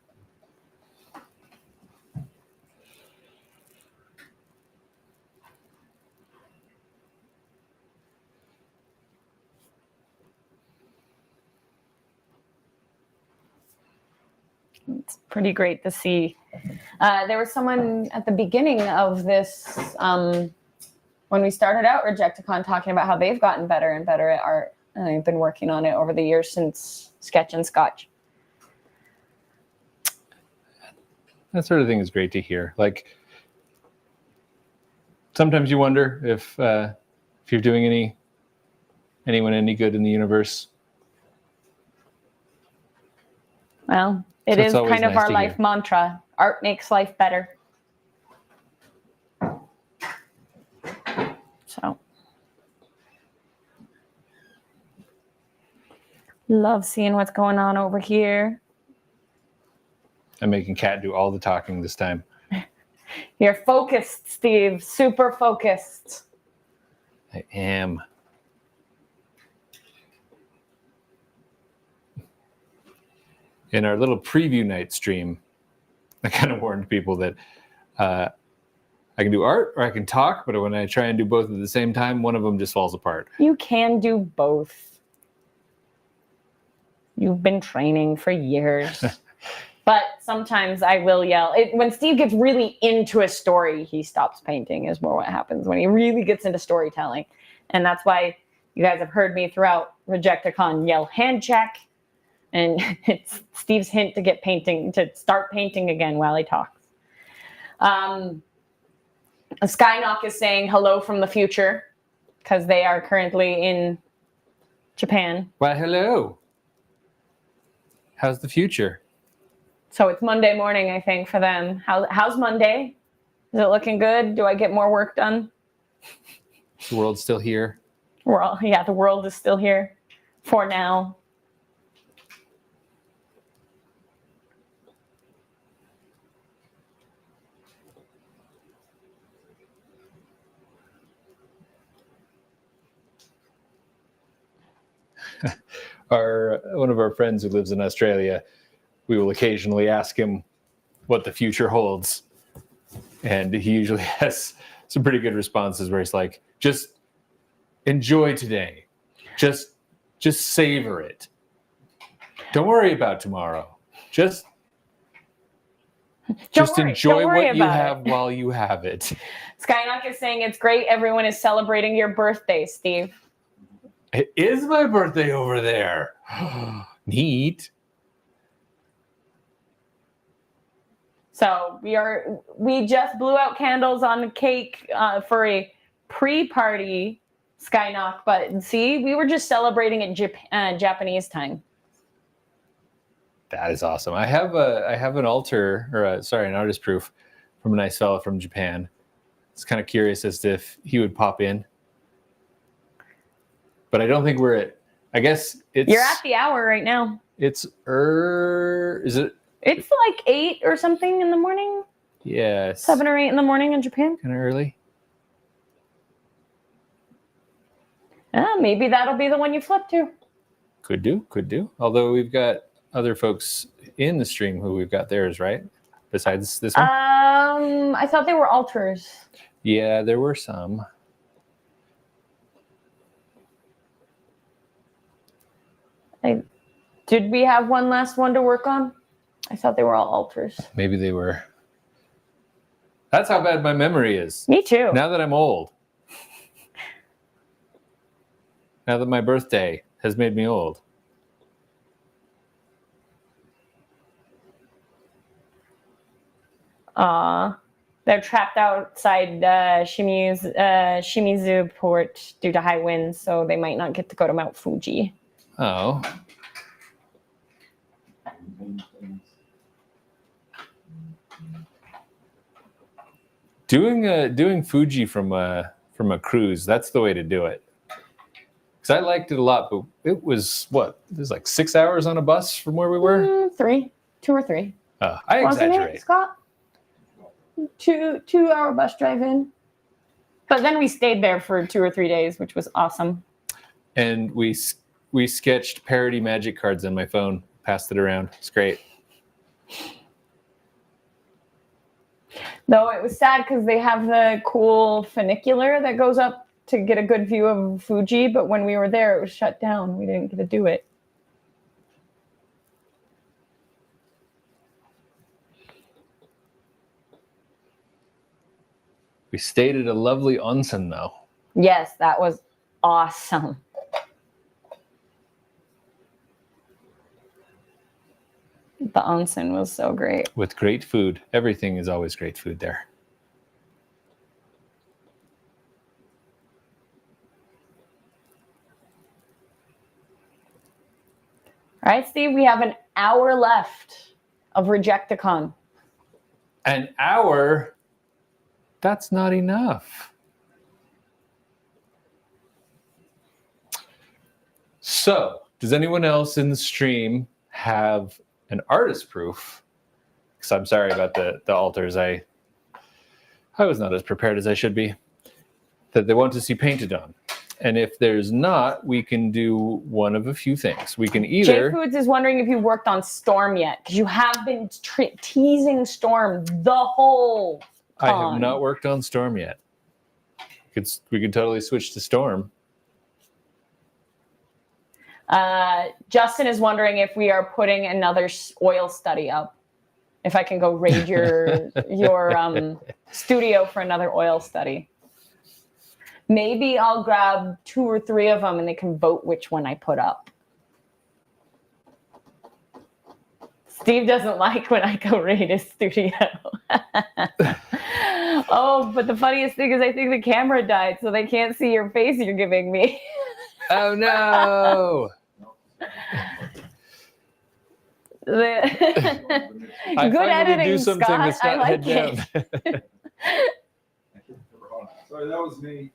It's pretty great to see. There was someone at the beginning of this, when we started out Rejecticon, talking about how they've gotten better and better at art. And they've been working on it over the years since Sketch and Scotch. That sort of thing is great to hear. Like, sometimes you wonder if you're doing anyone any good in the universe. Well, it is kind of our life mantra. Art makes life better. So, love seeing what's going on over here. I'm making Kat do all the talking this time. You're focused, Steve. Super focused. I am. In our little preview night stream, I kind of warned people that I can do art or I can talk, but when I try and do both at the same time, one of them just falls apart. You can do both. You've been training for years. But sometimes I will yell. When Steve gets really into a story, he stops painting, is more what happens when he really gets into storytelling. And that's why you guys have heard me throughout Rejecticon yell hand check. And it's Steve's hint to start painting again while he talks. Skynock is saying hello from the future because they are currently in Japan. Well, hello. How's the future? So it's Monday morning, I think, for them. How's Monday? Is it looking good? Do I get more work done? The world's still here. The world is still here for now. One of our friends who lives in Australia, we will occasionally ask him what the future holds. And he usually has some pretty good responses where he's like, just enjoy today. Just savor it. Don't worry about tomorrow. Just enjoy what you have while you have it. Skynock is saying it's great. Everyone is celebrating your birthday, Steve. It is my birthday over there. Neat. So we just blew out candles on the cake for a pre-party Skynock, but see, we were just celebrating at Japanese time. That is awesome. I have an altar, an artist proof from a nice fella from Japan. It's kind of curious as to if he would pop in. But I don't think we're at. I guess it's. You're at the hour right now. Is it? It's like 8 or something in the morning. Yes. 7 or 8 in the morning in Japan. Kind of early. Maybe that'll be the one you flip to. Could do. Although we've got other folks in the stream who we've got theirs, right? Besides this one. I thought they were altars. Yeah, there were some. Did we have one last one to work on? I thought they were all altars. Maybe they were. That's how bad my memory is. Me too. Now that I'm old. Now that my birthday has made me old. They're trapped outside Shimizu port due to high winds, so they might not get to go to Mount Fuji. Oh. Doing Fuji from a cruise, that's the way to do it. Because I liked it a lot, but it was it was like 6 hours on a bus from where we were? 2 or 3. I Wasn't exaggerate. it, Scott? 2 hour bus drive in. But then we stayed there for 2 or 3 days, which was awesome. And we sketched parody magic cards on my phone, passed it around. It's great. Though it was sad because they have the cool funicular that goes up to get a good view of Fuji, but when we were there, it was shut down. We didn't get to do it. We stayed at a lovely onsen, though. Yes, that was awesome. The onsen was so great. With great food. Everything is always great food there. All right, Steve, we have an hour left of Rejecticon. An hour? That's not enough. So, does anyone else in the stream have an artist proof? Because I'm sorry about the altars. I was not as prepared as I should be, that they want to see painted on. And if there's not, we can do one of a few things. We can Jay either... Foods is wondering if you worked on Storm yet, because you have been teasing Storm the whole I have con. not worked on Storm yet. We could totally switch to Storm. Justin is wondering if we are putting another oil study up. If I can go raid your studio for another oil study. Maybe I'll grab 2 or 3 of them and they can vote which one I put up. Steve doesn't like when I go raid his studio. Oh, but the funniest thing is I think the camera died, so they can't see your face you're giving me. Oh, no! Good editing, Scott. I like it. Sorry, that was me.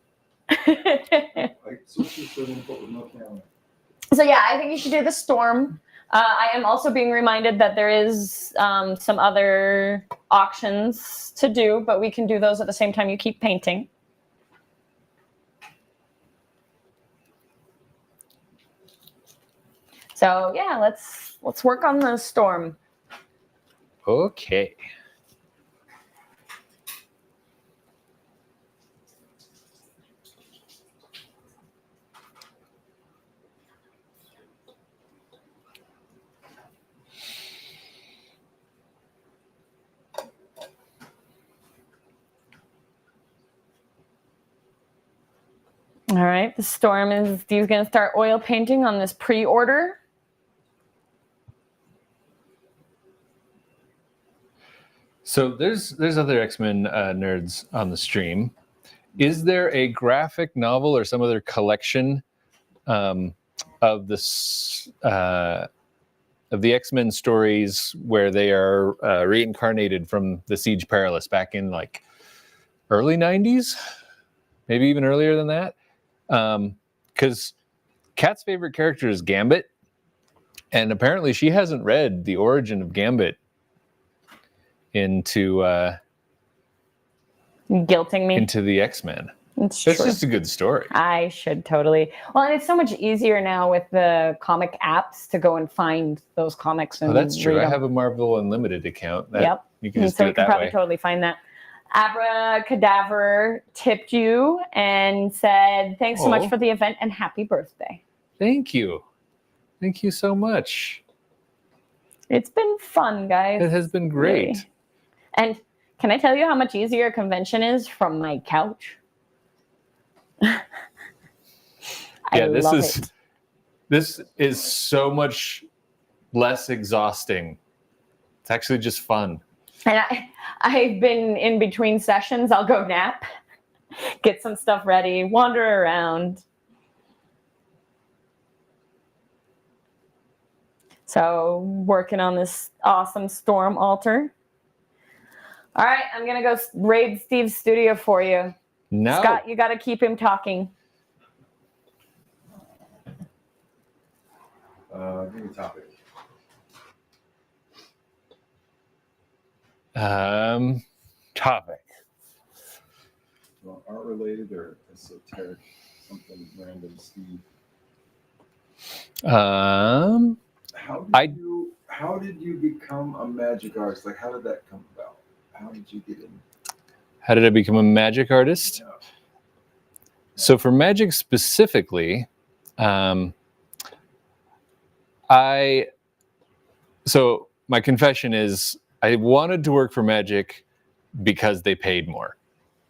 Like switches to input with no camera. So yeah, I think you should do the Storm. I am also being reminded that there is some other auctions to do, but we can do those at the same time you keep painting. So yeah, let's work on the Storm. Okay. All right, the Storm is Steve's gonna start oil painting on this pre-order. So there's other X-Men nerds on the stream. Is there a graphic novel or some other collection of this of the X-Men stories where they are reincarnated from the Siege Perilous back in like early 90s, maybe even earlier than that? Because Kat's favorite character is Gambit, and apparently she hasn't read the origin of Gambit into Guilting me into the X-Men. It's That's true. just a good story. I should totally. Well, and it's so much easier now with the comic apps to go and find those comics. And Oh, that's true. read I them. have a Marvel Unlimited account. Yep. You can And just so do you it can that probably way. totally find that. Abracadaver tipped you and said, thanks so Oh. much for the event and happy birthday. Thank you. Thank you so much. It's been fun, guys. It has been great. Really. And can I tell you how much easier a convention is from my couch? I Yeah, love it. this is so much less exhausting. It's actually just fun. And I've been in between sessions. I'll go nap, get some stuff ready, wander around. So working on this awesome Storm altar. All right, I'm going to go raid Steve's studio for you. No. Scott, you got to keep him talking. Give me a topic. Topic. Well, art related or esoteric, something random, Steve. Um, How did you become a magic artist? Like, how did that come about? How did you get in? how did I become a magic artist? Yeah. So for magic specifically, so my confession is I wanted to work for magic because they paid more.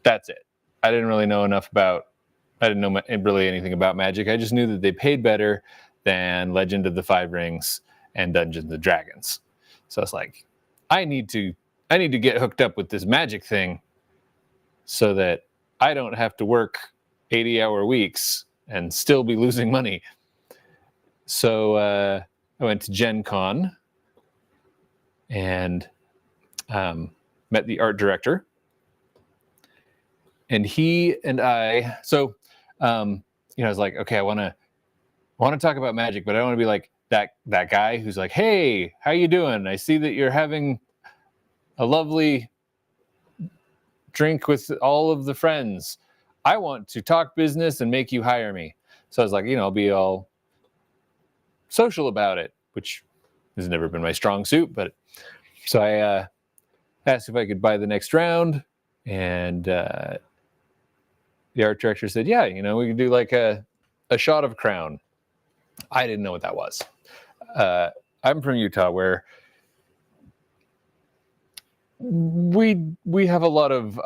That's it. I didn't really know I didn't know really anything about magic. I just knew that they paid better than Legend of the Five Rings and Dungeons and Dragons. So I was like, I need to get hooked up with this magic thing so that I don't have to work 80-hour weeks and still be losing money. So I went to Gen Con and met the art director. And he and I, I was like, okay, I want to talk about magic, but I don't want to be like that guy who's like, hey, how you doing? I see that you're having a lovely drink with all of the friends. I want to talk business and make you hire me. So I was like, I'll be all social about it, which has never been my strong suit. But so I asked if I could buy the next round, and the art director said, yeah, we could do like a shot of Crown. I didn't know what that was. I'm from Utah, where we have a lot of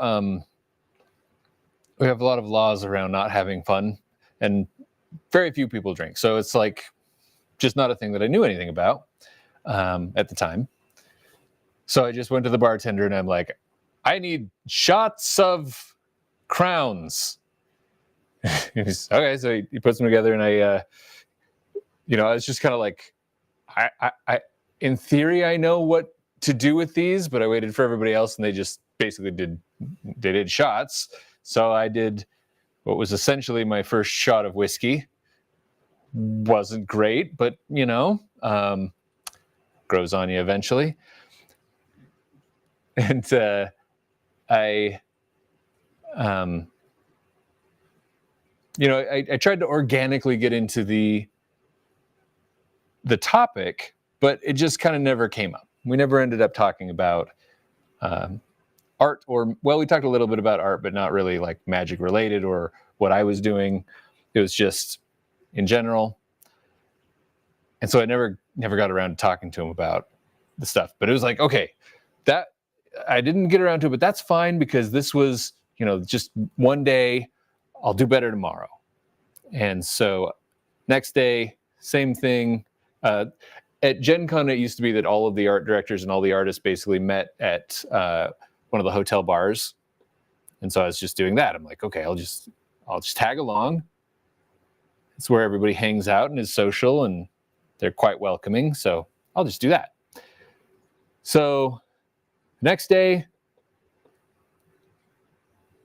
laws around not having fun, and very few people drink. So it's like just not a thing that I knew anything about at the time. So I just went to the bartender and I'm like, I need shots of Crowns. He's, okay, so he puts them together, and I was just kind of like, I in theory I know what to do with these, but I waited for everybody else, and they just basically did shots. So I did what was essentially my first shot of whiskey. Wasn't great, but grows on you eventually. And I tried to organically get into the topic, but it just kind of never came up. We never ended up talking about art, we talked a little bit about art, but not really like magic related or what I was doing. It was just in general. And so I never got around to talking to him about the stuff. But it was like, okay, that I didn't get around to it, but that's fine, because this was, just one day. I'll do better tomorrow. And so next day, same thing. At Gen Con, it used to be that all of the art directors and all the artists basically met at one of the hotel bars. And so I was just doing that. I'm like, okay, I'll just tag along. It's where everybody hangs out and is social, and they're quite welcoming. So I'll just do that. So next day,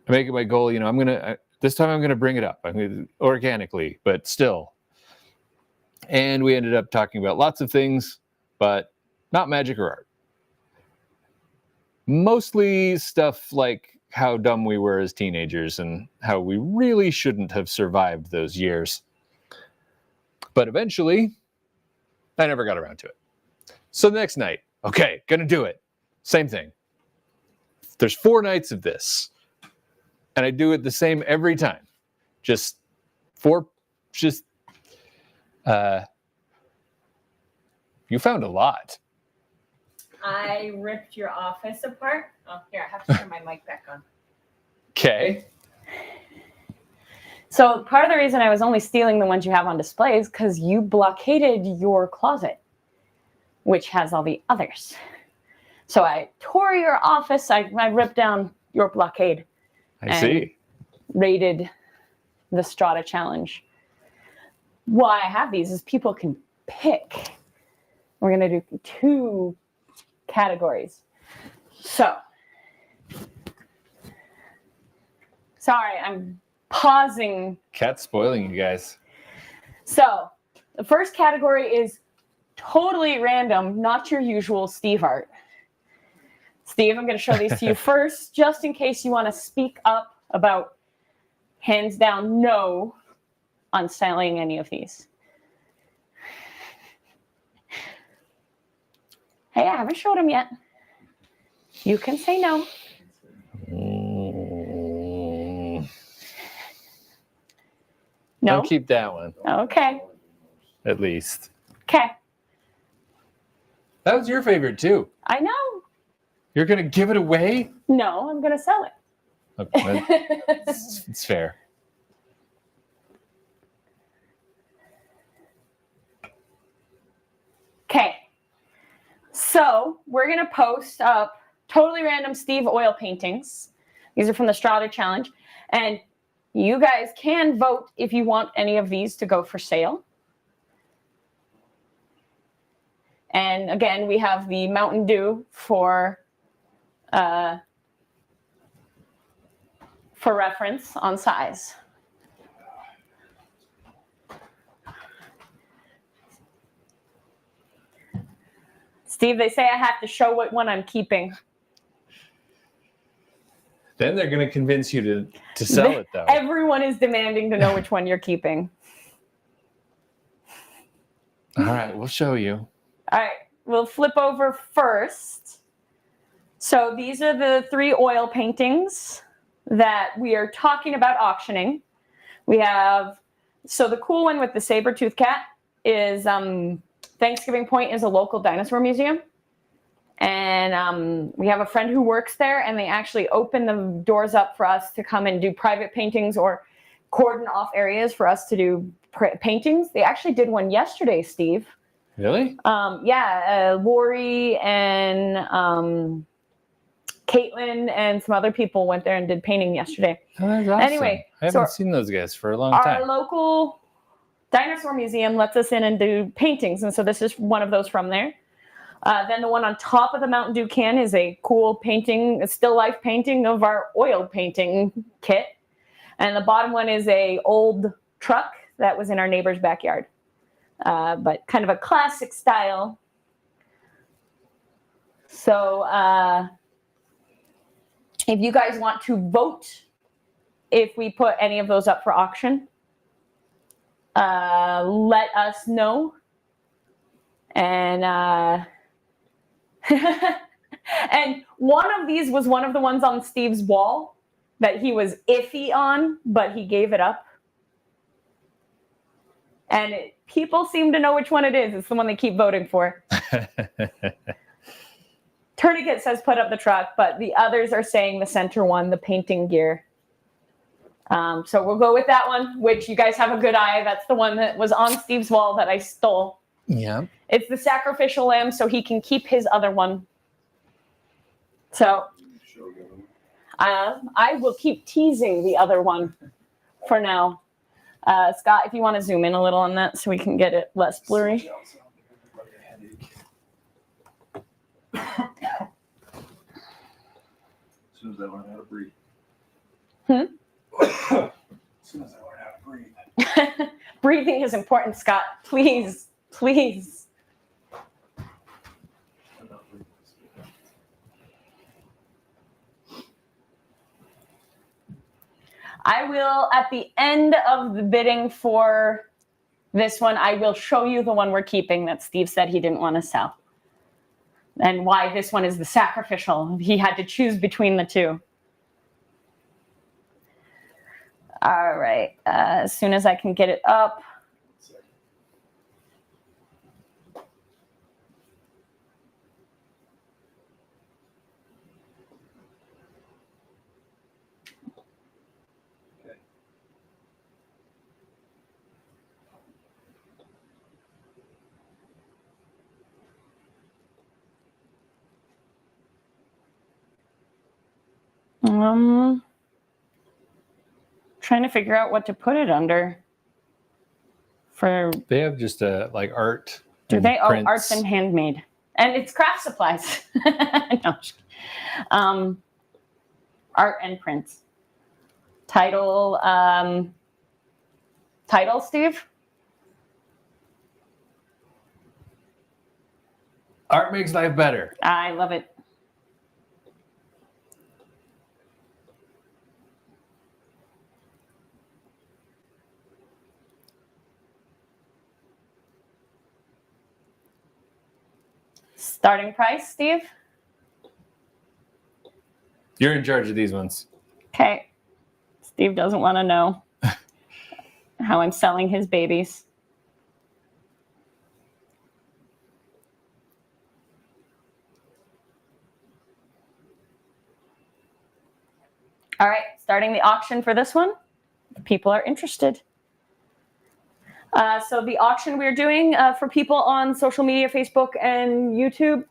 I make it my goal, this time I'm going to bring it up. I'm going to organically, but still. And we ended up talking about lots of things, but not magic or art. Mostly stuff like how dumb we were as teenagers and how we really shouldn't have survived those years. But eventually, I never got around to it. So the next night, okay, gonna do it. Same thing. There's 4 nights of this. And I do it the same every time. You found a lot. I ripped your office apart. Oh, here, I have to turn my mic back on. Okay. So part of the reason I was only stealing the ones you have on display is because you blockaded your closet, which has all the others. So I tore your office. I ripped down your blockade. I see. Rated the Strata Challenge. Why I have these is people can pick. We're going to do 2 categories. So, sorry, I'm pausing. Cat's spoiling you guys. So, the first category is totally random, not your usual Steve art. Steve, I'm going to show these to you first, just in case you want to speak up about hands down no on selling any of these. Hey, I haven't showed them yet. You can say no. No? I'll keep that one. Okay. At least. Okay. That was your favorite too. I know. You're going to give it away? No, I'm going to sell it. Okay, it's fair. Okay. So we're going to post up totally random Steve oil paintings. These are from the Strata Challenge. And you guys can vote if you want any of these to go for sale. And again, we have the Mountain Dew for reference on size. Steve, they say I have to show what one I'm keeping. Then they're going to convince you to sell it, though. Everyone is demanding to know which one you're keeping. All right, we'll show you. All right, we'll flip over first. So these are the 3 oil paintings that we are talking about auctioning. We have, so the cool one with the saber-toothed cat is Thanksgiving Point is a local dinosaur museum. And we have a friend who works there, and they actually open the doors up for us to come and do private paintings or cordon off areas for us to do paintings. They actually did one yesterday, Steve. Really? Yeah, Lori and Caitlin and some other people went there and did painting yesterday. Oh, that's awesome. Anyway, I haven't seen those guys for a long time. Our local dinosaur museum lets us in and do paintings, and so this is one of those from there. Then the one on top of the Mountain Dew can is a cool painting, a still life painting of our oil painting kit. And the bottom one is a old truck that was in our neighbor's backyard, but kind of a classic style. So if you guys want to vote if we put any of those up for auction, let us know. And and one of these was one of the ones on Steve's wall that he was iffy on, but he gave it up. And people seem to know which one it is. It's the one they keep voting for. Tourniquet says put up the truck, but the others are saying the center one, the painting gear. So we'll go with that one, which you guys have a good eye. That's the one that was on Steve's wall that I stole. Yeah. It's the sacrificial lamb, so he can keep his other one. So I will keep teasing the other one for now. Scott, if you want to zoom in a little on that so we can get it less blurry. As soon as I learn how to breathe. As soon as I learn how to breathe. Breathing is important, Scott. Please, please. I will, at the end of the bidding for this one, I will show you the one we're keeping that Steve said he didn't want to sell. And why this one is the sacrificial. He had to choose between the two. All right. As soon as I can get it up. Trying to figure out what to put it under. They have just like art. Do they? Prints. Oh, arts and handmade, and it's craft supplies. No. Art and prints. Title, Steve. Art makes life better. I love it. Starting price, Steve? You're in charge of these ones. Okay. Steve doesn't want to know how I'm selling his babies. All right, starting the auction for this one. People are interested. So the auction we're doing for people on social media, Facebook and YouTube,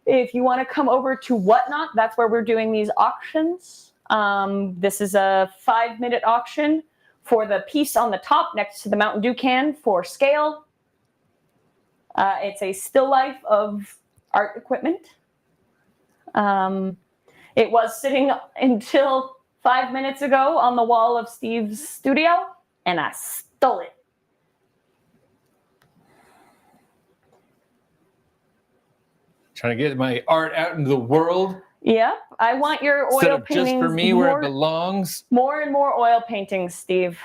if you want to come over to Whatnot, that's where we're doing these auctions. This is a 5-minute auction for the piece on the top next to the Mountain Dew can for scale. It's a still life of art equipment. It was sitting until 5 minutes ago on the wall of Steve's studio, and I stole it. Trying to get my art out into the world. Yep. I want your Instead oil of paintings. just for me where it belongs. More and more oil paintings, Steve.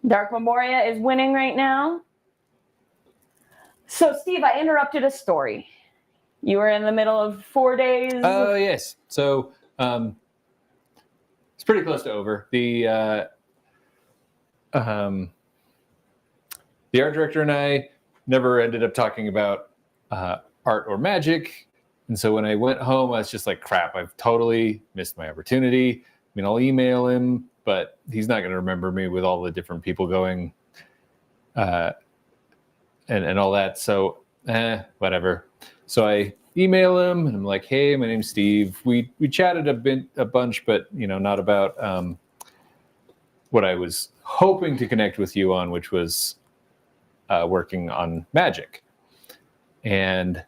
Dark Memoria is winning right now. So, Steve, I interrupted a story. You were in the middle of 4 days. Oh, yes. So it's pretty close to over. The art director and I never ended up talking about art or magic. And so when I went home, I was just like, crap, I've totally missed my opportunity. I mean, I'll email him, but he's not going to remember me with all the different people going and all that. So, whatever. So I email him and I'm like, hey, my name's Steve. We chatted a bunch, but not about what I was hoping to connect with you on, which was working on magic. And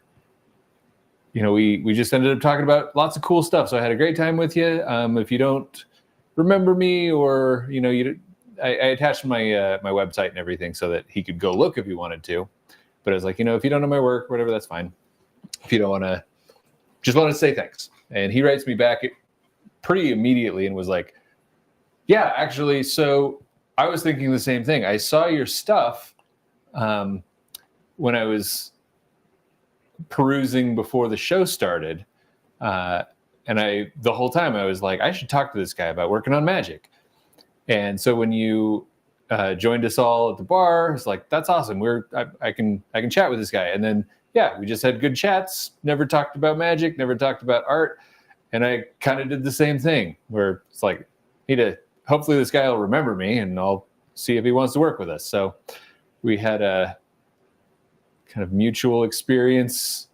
we just ended up talking about lots of cool stuff. So I had a great time with you. If you don't remember me, or I attached my my website and everything so that he could go look if he wanted to. But I was like, if you don't know my work, whatever, that's fine. If you don't want to, just want to say thanks. And he writes me back pretty immediately and was like, yeah, actually, so I was thinking the same thing. I saw your stuff when I was perusing before the show started. And the whole time I was like, I should talk to this guy about working on magic. And so when you joined us all at the bar, it's like, that's awesome. I can chat with this guy. And then, yeah, we just had good chats, never talked about magic, never talked about art. And I kind of did the same thing where it's like, hopefully this guy will remember me and I'll see if he wants to work with us. So we had a kind of mutual experience,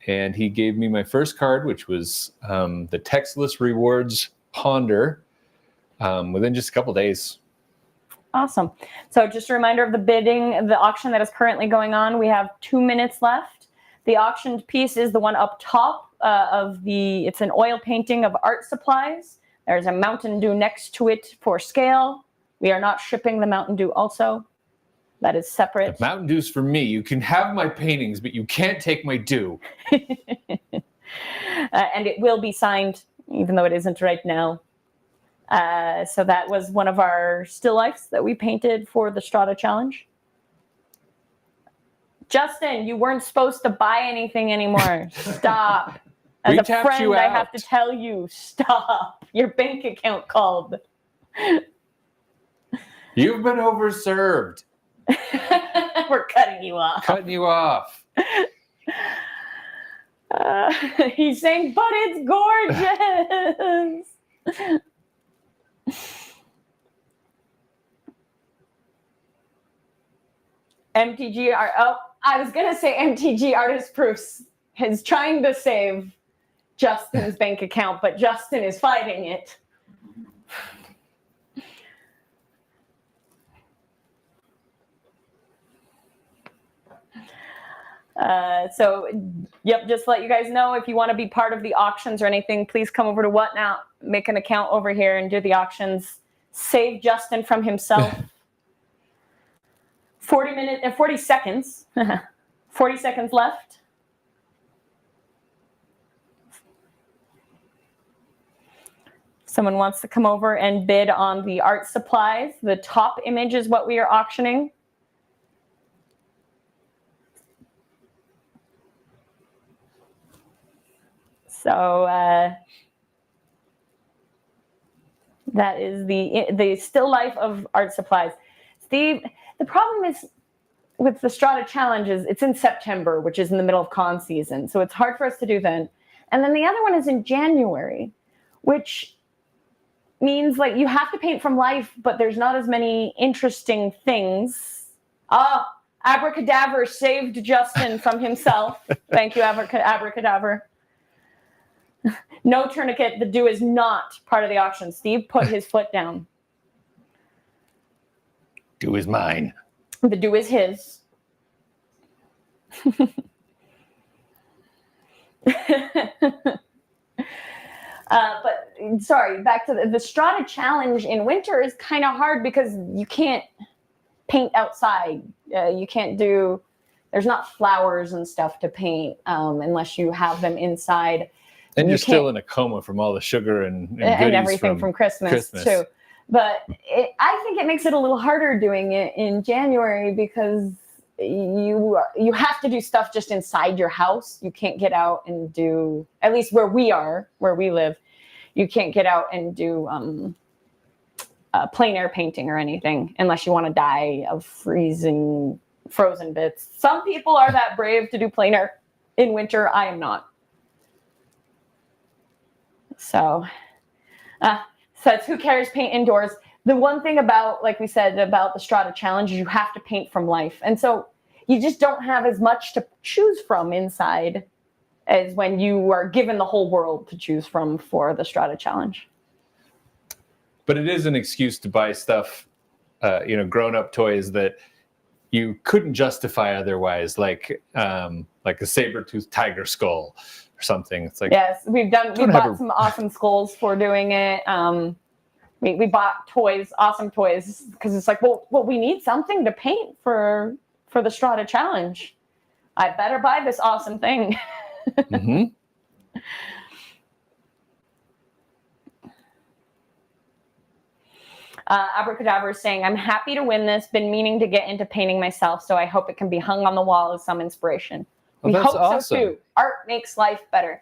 and he gave me my first card, which was the Textless Rewards Ponder within just a couple days. Awesome. So just a reminder of the auction that is currently going on. We have 2 minutes left. The auctioned piece is the one up top it's an oil painting of art supplies. There's a Mountain Dew next to it for scale. We are not shipping the Mountain Dew also. That is separate. The Mountain Dew's for me. You can have my paintings, but you can't take my dew. And it will be signed, even though it isn't right now. So that was one of our still lifes that we painted for the Strata Challenge. Justin, you weren't supposed to buy anything anymore. Stop. As a friend, I have to tell you, stop. Your bank account called. You've been overserved. We're cutting you off. Cutting you off. He's saying, but it's gorgeous. I was going to say MTG Artist Proofs is trying to save Justin's bank account, but Justin is fighting it. Just let you guys know, if you want to be part of the auctions or anything, please come over to What Now, make an account over here and do the auctions. Save Justin from himself. 40 seconds. 40 seconds left. Someone wants to come over and bid on the art supplies. The top image is what we are auctioning. So that is the still life of art supplies. Steve, the problem is with the Strata Challenges, it's in September, which is in the middle of con season. So it's hard for us to do then. And then the other one is in January, which means like you have to paint from life, but there's not as many interesting things. Abracadabra saved Justin from himself. Thank you, Abracadabra. No tourniquet. The dew is not part of the auction. Steve put his foot down. Dew is mine. The dew is his. But sorry, back to the Strata Challenge in winter is kind of hard because you can't paint outside. You can't do there's not flowers and stuff to paint unless you have them inside. And you're still in a coma from all the sugar and goodies everything from Christmas too. But I think it makes it a little harder doing it in January because you have to do stuff just inside your house. You can't get out and do, at least where we live, you can't get out and do plein air painting or anything unless you want to die of frozen bits. Some people are that brave to do plein air in winter. I am not. So it's who cares, paint indoors. The one thing about, like we said, about the Strata Challenge is you have to paint from life. And so you just don't have as much to choose from inside as when you are given the whole world to choose from for the Strata Challenge. But it is an excuse to buy stuff, grown-up toys that you couldn't justify otherwise, like a saber-toothed tiger skull or something. It's like, yes, we bought some awesome skulls for doing it. We bought awesome toys, because it's like, well, we need something to paint for the Strata Challenge. I better buy this awesome thing. Mm-hmm. Abracadabra is saying, I'm happy to win this. Been meaning to get into painting myself, so I hope it can be hung on the wall as some inspiration. Well, we hope awesome. So too. Art makes life better.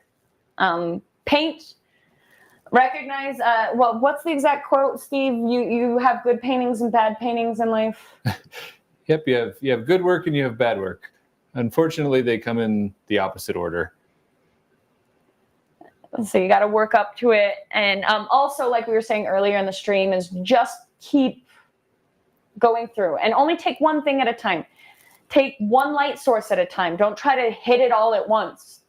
Paint, recognize, what's the exact quote, Steve? You have good paintings and bad paintings in life. Yep, you have good work and you have bad work. Unfortunately, they come in the opposite order. So you got to work up to it. And also, like we were saying earlier in the stream, is just keep going through and only take one thing at a time. Take one light source at a time. Don't try to hit it all at once.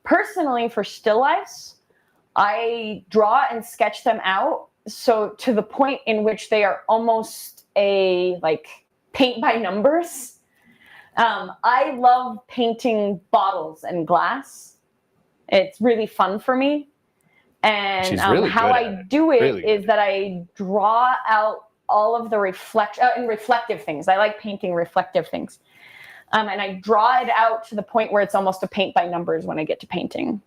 Personally, for still lifes, I draw and sketch them out so to the point in which they are almost paint by numbers. I love painting bottles and glass. It's really fun for me. And how I do it is that I draw out all of the reflective things. I like painting reflective things. And I draw it out to the point where it's almost a paint by numbers when I get to painting.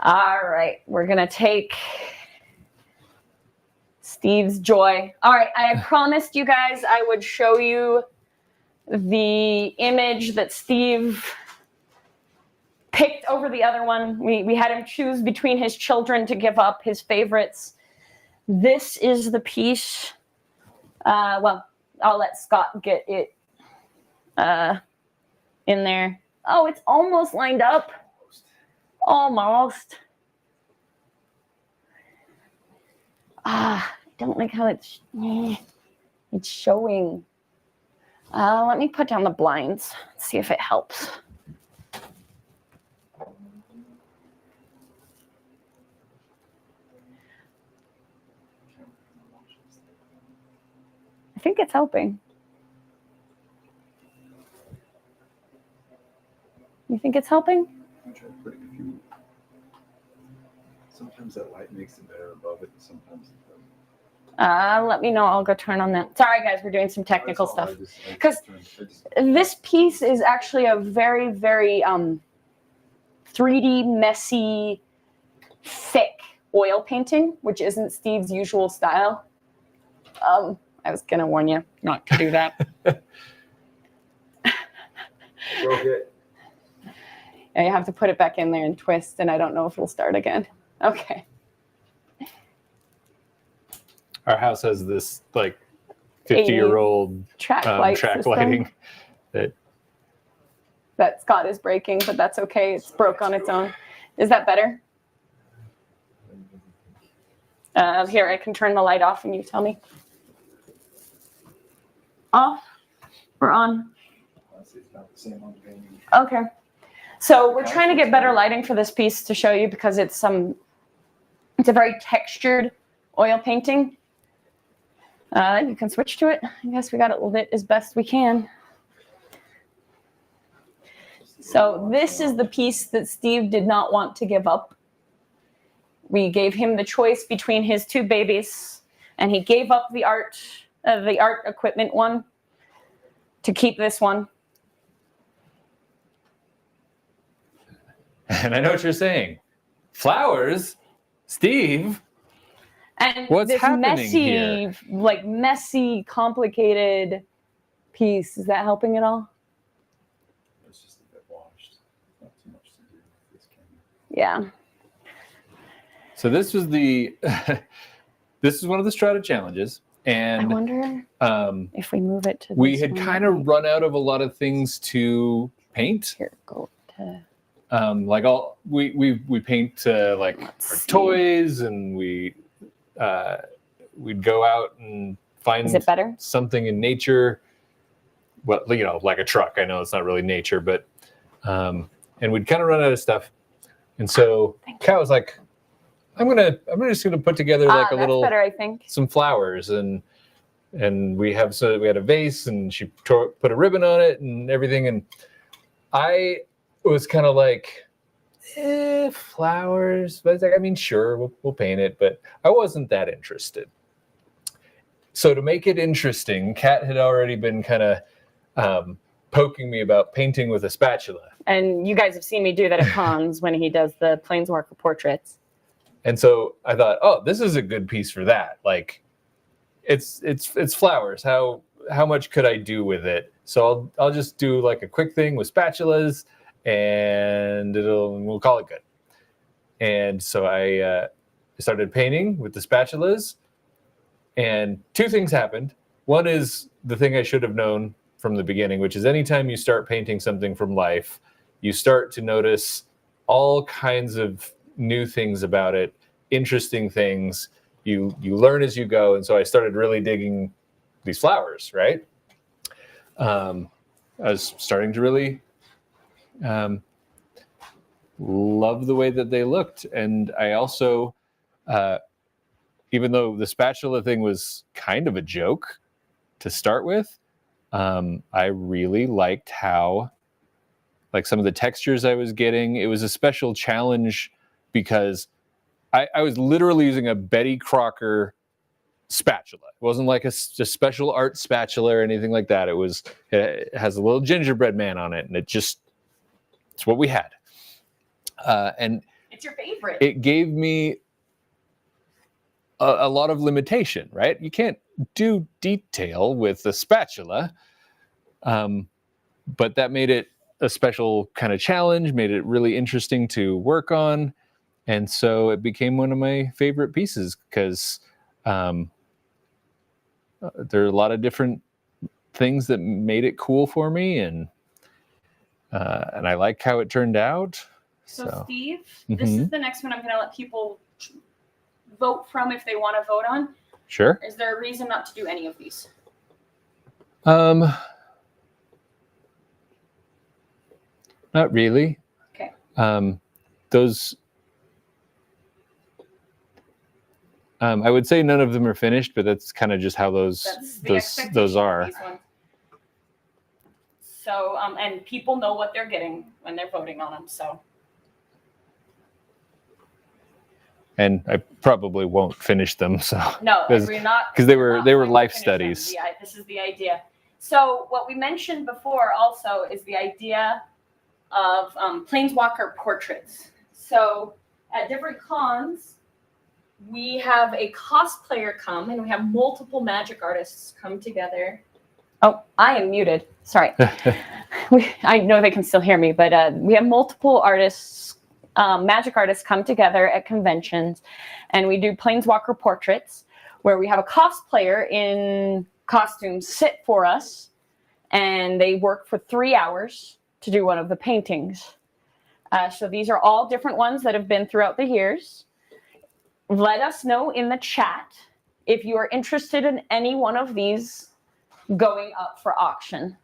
All right, we're going to take Steve's joy. All right, I promised you guys I would show you the image that Steve picked over the other one. We had him choose between his children to give up his favorites. This is the piece. I'll let Scott get it in there. Oh, it's almost lined up. Almost. I don't like how it's showing. Let me put down the blinds, see if it helps. I think it's helping. You think it's helping? I'm trying to put it a few. Sometimes that light makes it better above it, and sometimes it doesn't. Let me know. I'll go turn on that. Sorry, guys, we're doing some technical stuff. Because this piece is actually a very, very 3D, messy, thick oil painting, which isn't Steve's usual style. I was going to warn you not to do that. Okay. Yeah, you have to put it back in there and twist, and I don't know if it'll start again. Okay. Our house has this 50-year-old track lighting that Scott is breaking, but that's okay. It's broke on its own. Is that better? Here, I can turn the light off and you tell me. Off or on? Okay. So we're trying to get better lighting for this piece to show you because it's a very textured oil painting. You can switch to it. I guess we got it lit as best we can. So this is the piece that Steve did not want to give up. We gave him the choice between his two babies, and he gave up the art equipment one to keep this one. And I know what you're saying. Flowers? Steve? And What's this happening here? messy, complicated piece. Is that helping at all? It's just a bit washed. Not too much to do with this camera. Yeah. So this was this is one of the Strata challenges. And I wonder if we move it to we this had one, kind of run out of a lot of things to paint. Here, go to... We paint like our toys, and we'd go out and find Is it better? something in nature. Well, like a truck. I know it's not really nature, but and we'd kind of run out of stuff. And so Kat was like, I'm just gonna put together like a that's little better, I think. some flowers, and we had a vase, and she put a ribbon on it and everything, and I was kind of like, flowers, but it's like, I mean, sure, we'll paint it, but I wasn't that interested. So to make it interesting, Kat had already been kind of poking me about painting with a spatula. And you guys have seen me do that at cons when he does the Planeswalker portraits. And so I thought, oh, this is a good piece for that. Like, it's flowers. How much could I do with it? So I'll just do like a quick thing with spatulas, and we'll call it good. And so I started painting with the spatulas, and two things happened. One is the thing I should have known from the beginning, which is anytime you start painting something from life, you start to notice all kinds of new things about it, interesting things. You learn as you go. And so I started really digging these flowers, right? I was starting to really love the way that they looked. And I also, even though the spatula thing was kind of a joke to start with, I really liked how, like, some of the textures I was getting. It was a special challenge because I was literally using a Betty Crocker spatula. It wasn't like a special art spatula or anything like that. It has a little gingerbread man on it, and it's what we had. And It's your favorite. it gave me a lot of limitation, right? You can't do detail with a spatula, but that made it a special kind of challenge, made it really interesting to work on. And so it became one of my favorite pieces because there are a lot of different things that made it cool for me, and I like how it turned out. So Steve, this is the next one I'm going to let people vote from if they want to vote on. Sure. Is there a reason not to do any of these? Not really. Okay. Those. I would say none of them are finished, but that's kind of just how those are. So, and people know what they're getting when they're voting on them. So. And I probably won't finish them. So. No, we're not. Because they were life studies. Yeah, this is the idea. So what we mentioned before also is the idea of Planeswalker portraits. So at different cons, we have a cosplayer come, and we have multiple magic artists come together. Oh, I am muted. Sorry. I know they can still hear me, but we have multiple artists, magic artists come together at conventions, and we do Planeswalker portraits where we have a cosplayer in costume sit for us, and they work for 3 hours to do one of the paintings. So these are all different ones that have been throughout the years. Let us know in the chat if you are interested in any one of these going up for auction.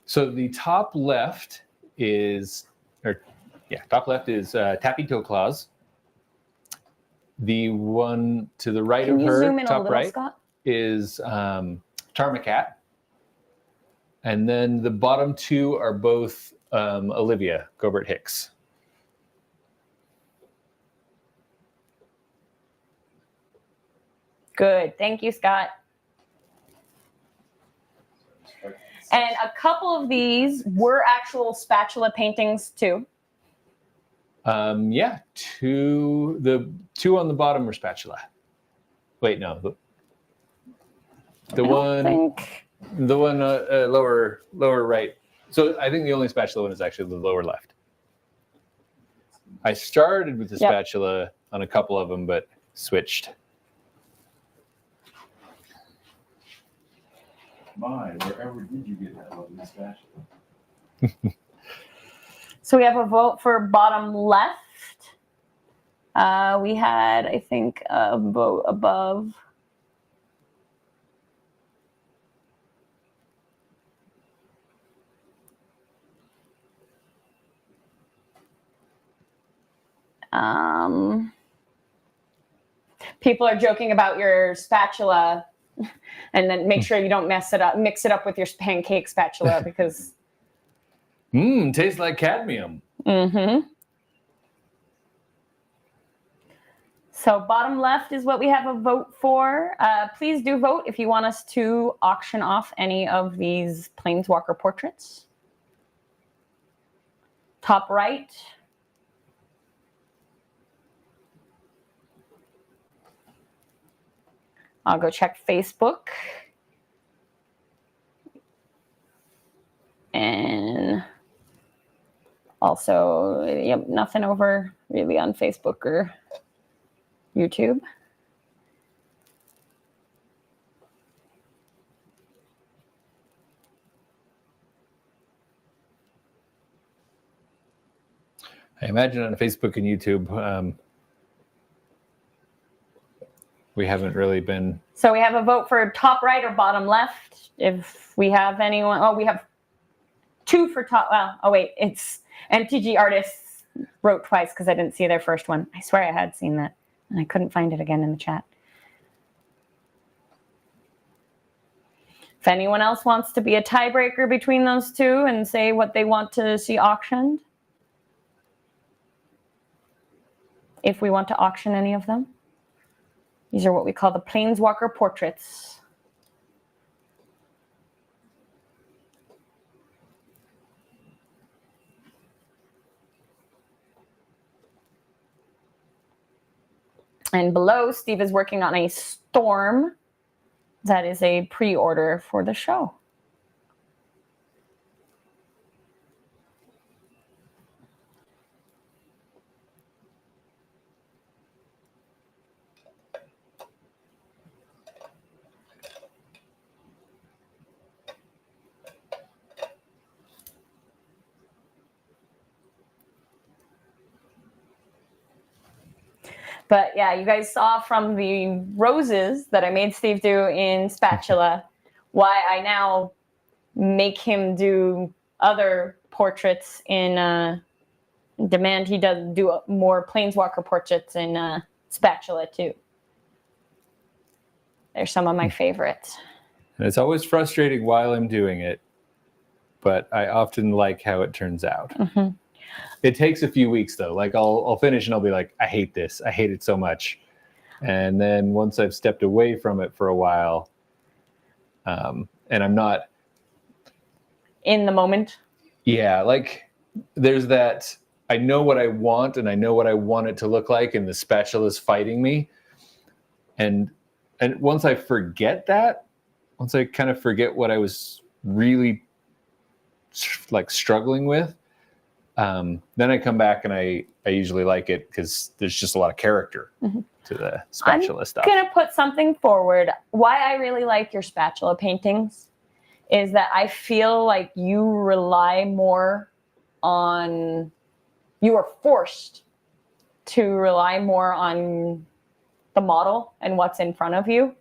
So the top left is Tappy Toe Claws. The one to the right Can of you her, zoom in top a little, right, Scott? is Tarmacat. And then the bottom two are both Olivia Gobert Hicks. Good. Thank you, Scott. And a couple of these were actual spatula paintings too. Yeah, the two on the bottom were spatula. Wait, no, the one lower right. So I think the only spatula one is actually the lower left. I started with the spatula on a couple of them, but switched. Wherever did you get that lovely spatula? So we have a vote for bottom left. We had, I think, a vote above. People are joking about your spatula, and then make sure you don't mix it up with your pancake spatula because tastes like cadmium. So bottom left is what we have a vote for. Please do vote if you want us to auction off any of these Planeswalker portraits. Top right. I'll go check Facebook. And also, yep, nothing over really on Facebook or YouTube. I imagine on Facebook and YouTube, we haven't really been. So we have a vote for top right or bottom left. If we have anyone, we have two for top. Well, it's MTG Artists wrote twice because I didn't see their first one. I swear I had seen that and I couldn't find it again in the chat. If anyone else wants to be a tiebreaker between those two and say what they want to see auctioned, if we want to auction any of them. These are what we call the Planeswalker portraits. And below, Steve is working on a Storm that is a pre-order for the show. But yeah, you guys saw from the roses that I made Steve do in spatula why I now make him do other portraits in demand. He does do more Planeswalker portraits in spatula too. They're some of my favorites. And it's always frustrating while I'm doing it, but I often like how it turns out. Mm-hmm. It takes a few weeks though. Like I'll finish and I'll be like, I hate this. I hate it so much. And then once I've stepped away from it for a while, and I'm not in the moment. Yeah, like there's that. I know what I want, and I know what I want it to look like, and the spatula's fighting me. And once I forget that, once I kind of forget what I was really like struggling with. Then I come back and I usually like it because there's just a lot of character to the spatula stuff. I'm going to put something forward. Why I really like your spatula paintings is that I feel like you rely more on, you are forced to rely more on the model and what's in front of you.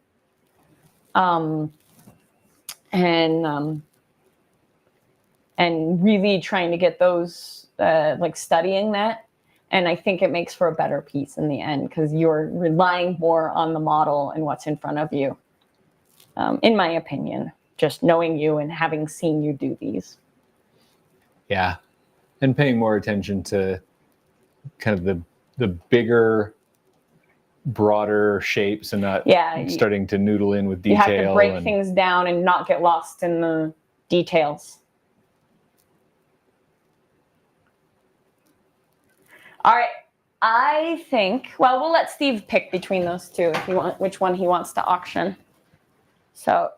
And really trying to get those, like studying that. And I think it makes for a better piece in the end because you're relying more on the model and what's in front of you, in my opinion. just knowing you and having seen you do these. Yeah. And paying more attention to kind of the bigger, broader shapes and not starting to noodle in with detail. You have to break things down and not get lost in the details. All right. I think, well, we'll let Steve pick between those two if you want, which one he wants to auction. So,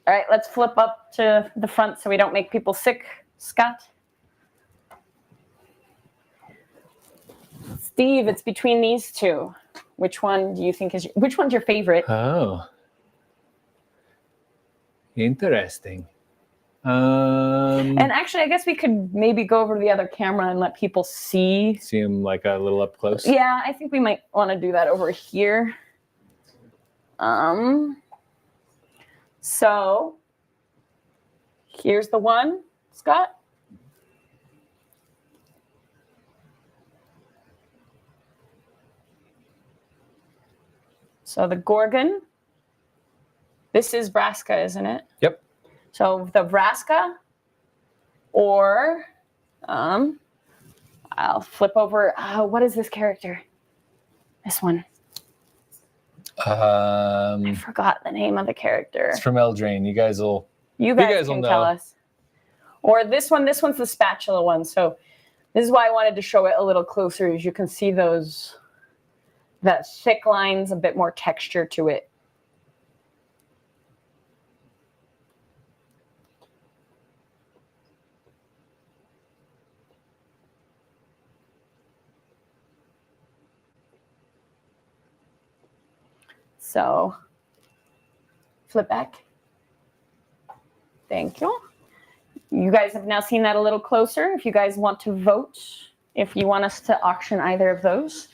all right, let's flip up to the front so we don't make people sick, Scott. Steve, it's between these two. Which one do you think is, which one's your favorite? Oh. Interesting. And actually, I guess we could maybe go over to the other camera and let people see him like a little up close. Yeah, I think we might want to do that over here. So here's the one, Scott. So the Gorgon. This is Vraska, isn't it? Yep. So the Vraska, or I'll flip over. What is this character? This one. I forgot the name of the character. It's from Eldraine. You guys can tell us. Or this one. This one's the spatula one. So this is why I wanted to show it a little closer. As you can see that thick lines, a bit more texture to it. So flip back. Thank you. You guys have now seen that a little closer. If you guys want to vote, if you want us to auction either of those.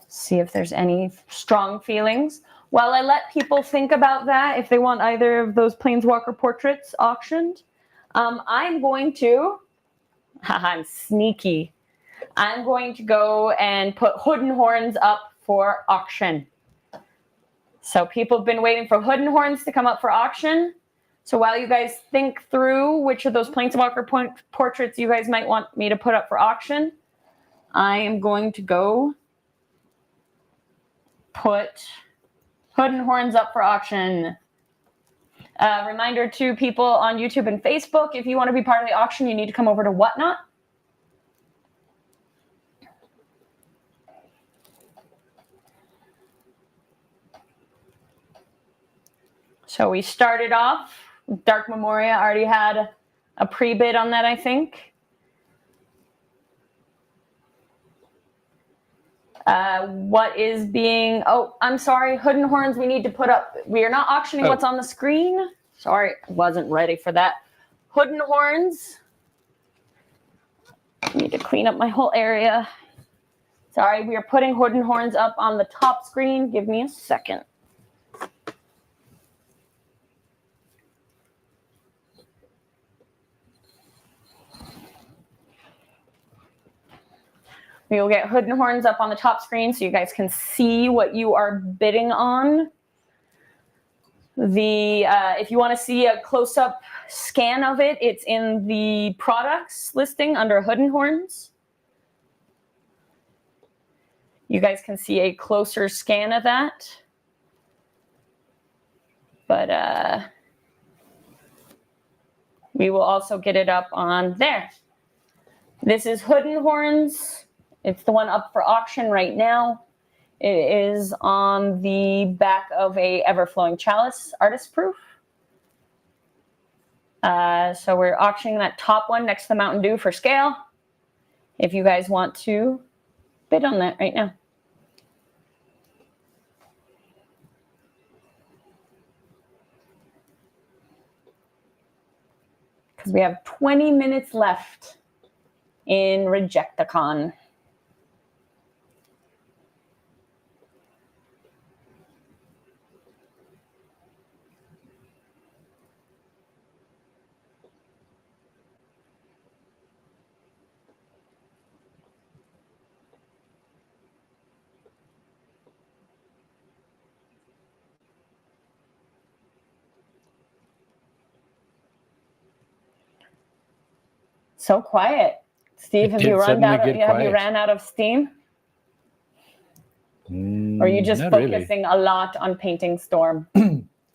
See if there's any strong feelings. While I let people think about that, if they want either of those Planeswalker portraits auctioned, I'm going to, I'm sneaky. I'm going to go and put Hood and Horns up for auction. So people have been waiting for Hood and Horns to come up for auction. So while you guys think through which of those Planeswalker portraits you guys might want me to put up for auction, I am going to go put Hood and Horns up for auction. Reminder to people on YouTube and Facebook, if you want to be part of the auction, you need to come over to Whatnot. So we started off, Dark Memoria already had a pre-bid on that, I think. What is being, I'm sorry, Hood and Horns we need to put up. We are not auctioning what's on the screen. Sorry, I wasn't ready for that. Hood and Horns. I need to clean up my whole area. Sorry, we are putting Hood and Horns up on the top screen. Give me a second. We will get Hood and Horns up on the top screen so you guys can see what you are bidding on. If you want to see a close-up scan of it, it's in the products listing under Hood and Horns. You guys can see a closer scan of that. But we will also get it up on there. This is Hood and Horns. It's the one up for auction right now. It is on the back of a Everflowing Chalice artist proof. So we're auctioning that top one next to the Mountain Dew for scale. If you guys want to bid on that right now. Because we have 20 minutes left in Rejectacon. So quiet. Steve, have did you suddenly get quiet. ran out of steam? Or are you just Not focusing a lot on painting Storm?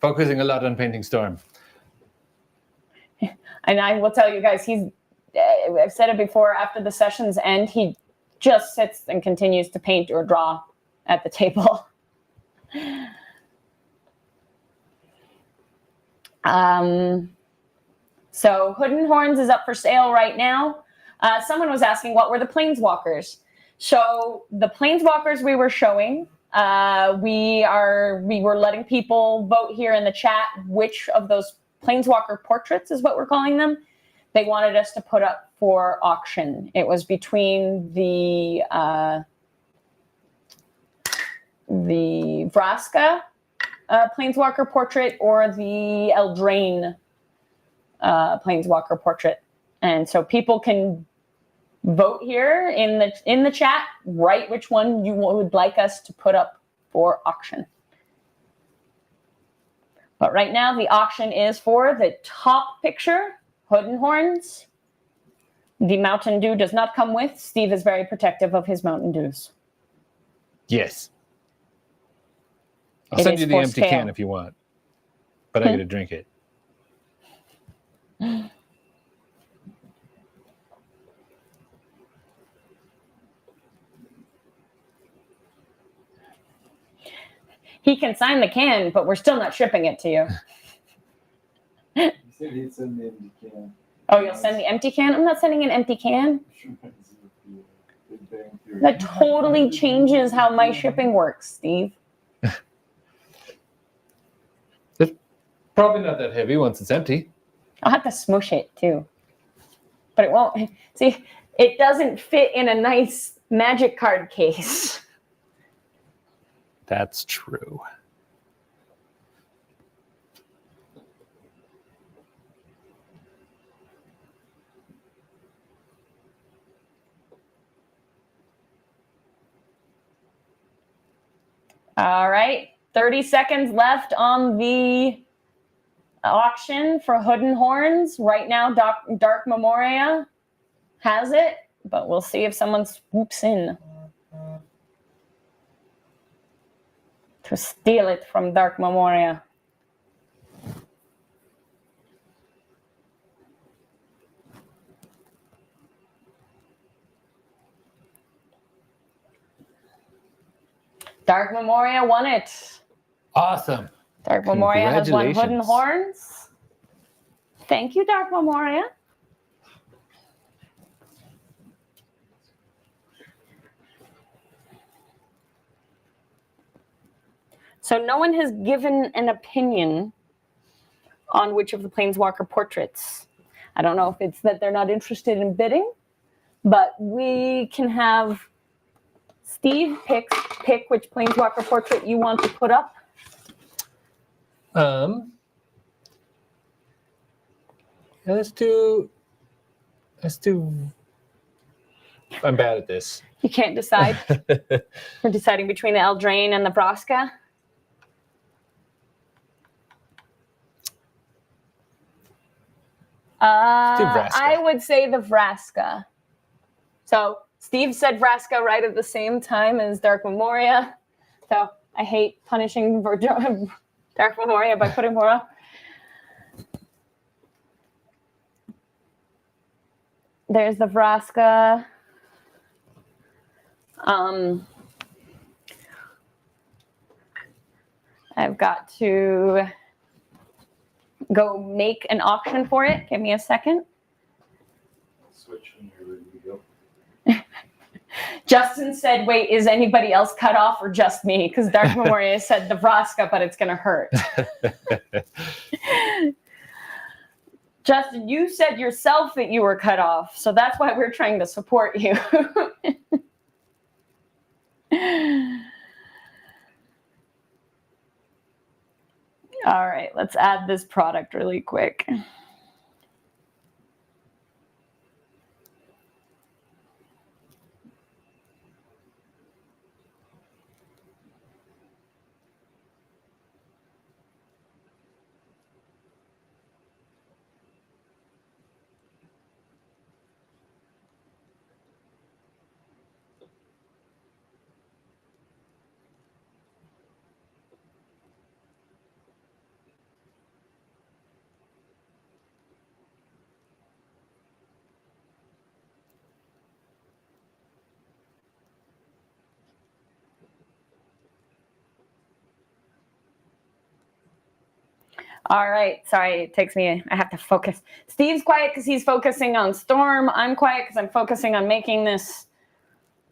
Focusing a lot on painting Storm. And I will tell you guys, I've said it before, after the sessions end, he just sits and continues to paint or draw at the table. So Hood and Horns is up for sale right now. Someone was asking, what were the Planeswalkers? So the Planeswalkers we were showing, we were letting people vote here in the chat which of those Planeswalker portraits is what we're calling them. They wanted us to put up for auction. It was between the Vraska Planeswalker portrait or the Eldraine Planeswalker portrait. And so people can vote here in the chat, write which one you would like us to put up for auction. But right now the auction is for the top picture, Hood and Horns. The Mountain Dew does not come with. Steve is very protective of his Mountain Dews. Yes. I'll send you the empty sale. can if you want, but I get to drink it. He can sign the can, but we're still not shipping it to you. He said he'd send the empty can. Oh, you'll send the empty can? I'm not sending an empty can. That totally changes how my shipping works, Steve. It's probably not that heavy once it's empty. I'll have to smush it too. But it won't. See, it doesn't fit in a nice magic card case. That's true. All right, 30 seconds left on the auction for Hood and Horns. Right now, Dark Memoria has it, but we'll see if someone swoops in to steal it from Dark Memoria. Dark Memoria won it. Awesome. Dark Memoria has won Hood and Congratulations. Horns. Thank you, Dark Memoria. So no one has given an opinion on which of the Planeswalker portraits. I don't know if it's that they're not interested in bidding, but we can have Steve pick which Planeswalker portrait you want to put up. Yeah, let's do. I'm bad at this. You can't decide. We're deciding between the Eldraine and the Vraska. Vraska. I would say the Vraska. So Steve said Vraska right at the same time as Dark Memoria. So I hate punishing Dark Memoria by putting more up. There's the Vraska. I've got to go make an auction for it. Give me a second. Switch when you're ready to go. Justin said, wait, is anybody else cut off or just me? Because Dark Memoria said the Vraska, but it's going to hurt. Justin, you said yourself that you were cut off. So that's why we're trying to support you. All right, let's add this product really quick. All right. Sorry, it takes me, I have to focus. Steve's quiet because he's focusing on Storm. I'm quiet because I'm focusing on making this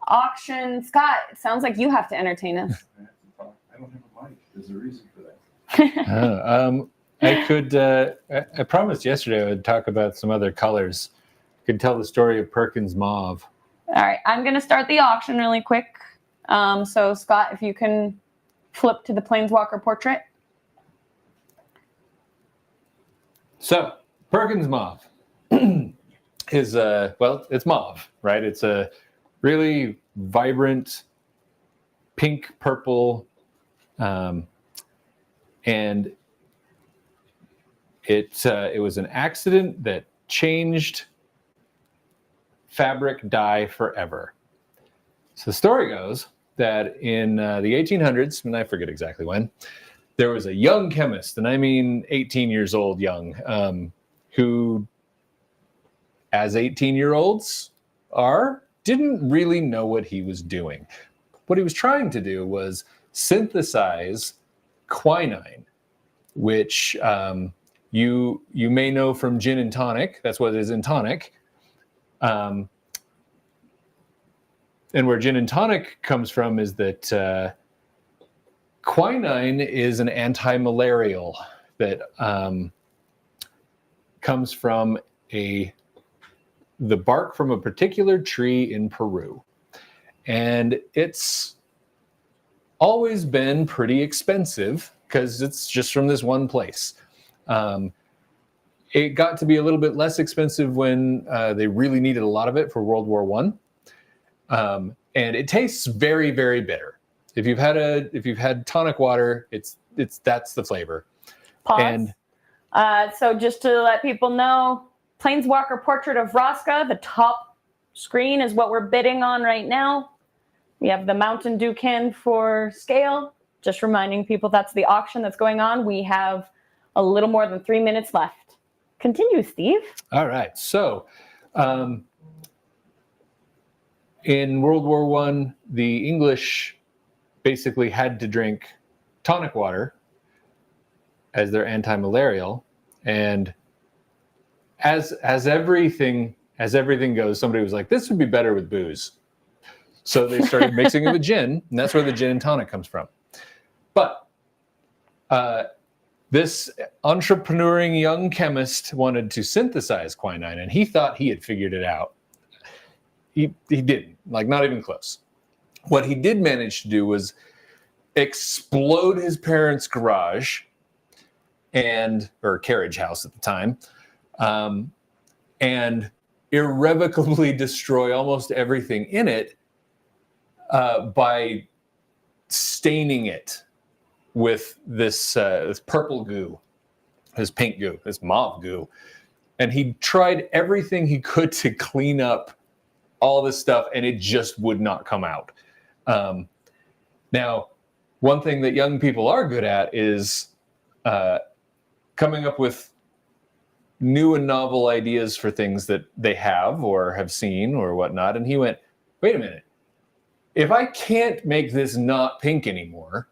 auction. Scott, it sounds like you have to entertain us. I have to talk. I don't have a mic. There's a reason for that. I could, I promised yesterday I would talk about some other colors. I could tell the story of Perkins Mauve. All right. I'm going to start the auction really quick. So, Scott, if you can flip to the Planeswalker portrait. So, Perkins Mauve is, well, it's mauve, right? It's a really vibrant pink, purple, and it was an accident that changed fabric dye forever. So the story goes that in the 1800s, and I forget exactly when, there was a young chemist, and I mean 18 years old young, who, as 18-year-olds are, didn't really know what he was doing. What he was trying to do was synthesize quinine, which you may know from gin and tonic. That's what it is in tonic. And where gin and tonic comes from is that quinine is an anti-malarial that comes from the bark from a particular tree in Peru. And it's always been pretty expensive because it's just from this one place. It got to be a little bit less expensive when they really needed a lot of it for World War I. And it tastes very, very bitter. If you've had tonic water, that's the flavor. Pause. And so just to let people know, Planeswalker Portrait of Vraska, the top screen is what we're bidding on right now. We have the Mountain Dew can for scale. Just reminding people that's the auction that's going on. We have a little more than 3 minutes left. Continue, Steve. All right. So in World War I, the English basically had to drink tonic water as their anti-malarial. And as everything goes, somebody was like, this would be better with booze. So they started mixing it with gin, and that's where the gin and tonic comes from. But this entrepreneuring young chemist wanted to synthesize quinine, and he thought he had figured it out. He didn't, like not even close. What he did manage to do was explode his parents' garage or carriage house at the time, and irrevocably destroy almost everything in it by staining it with this purple goo, this pink goo, this mauve goo. And he tried everything he could to clean up all this stuff, and it just would not come out. Now, one thing that young people are good at is coming up with new and novel ideas for things that they have or have seen or whatnot. And he went, wait a minute. If I can't make this not pink anymore,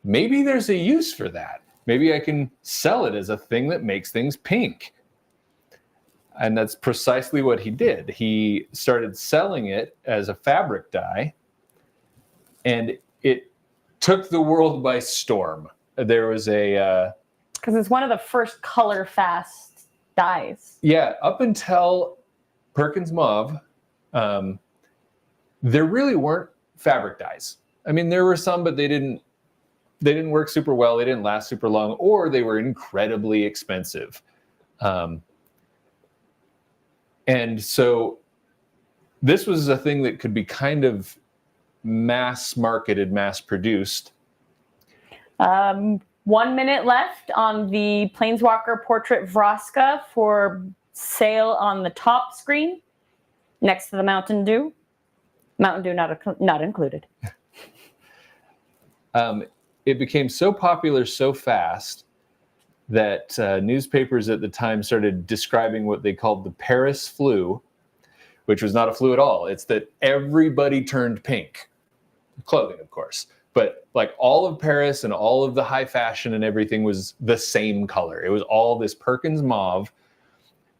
maybe there's a use for that. Maybe I can sell it as a thing that makes things pink. And that's precisely what he did. He started selling it as a fabric dye, and it took the world by storm. There was because it's one of the first color fast dyes. Yeah, up until Perkins Mauve, there really weren't fabric dyes. I mean, there were some, but they didn't work super well. They didn't last super long, or they were incredibly expensive. And so this was a thing that could be kind of mass marketed, mass produced. 1 minute left on the Planeswalker Portrait Vraska for sale on the top screen next to the Mountain Dew. Mountain Dew not included. It became so popular so fast that newspapers at the time started describing what they called the Paris flu, which was not a flu at all. It's that everybody turned pink. Clothing, of course. but like all of Paris and all of the high fashion and everything was the same color. It was all this Perkins mauve,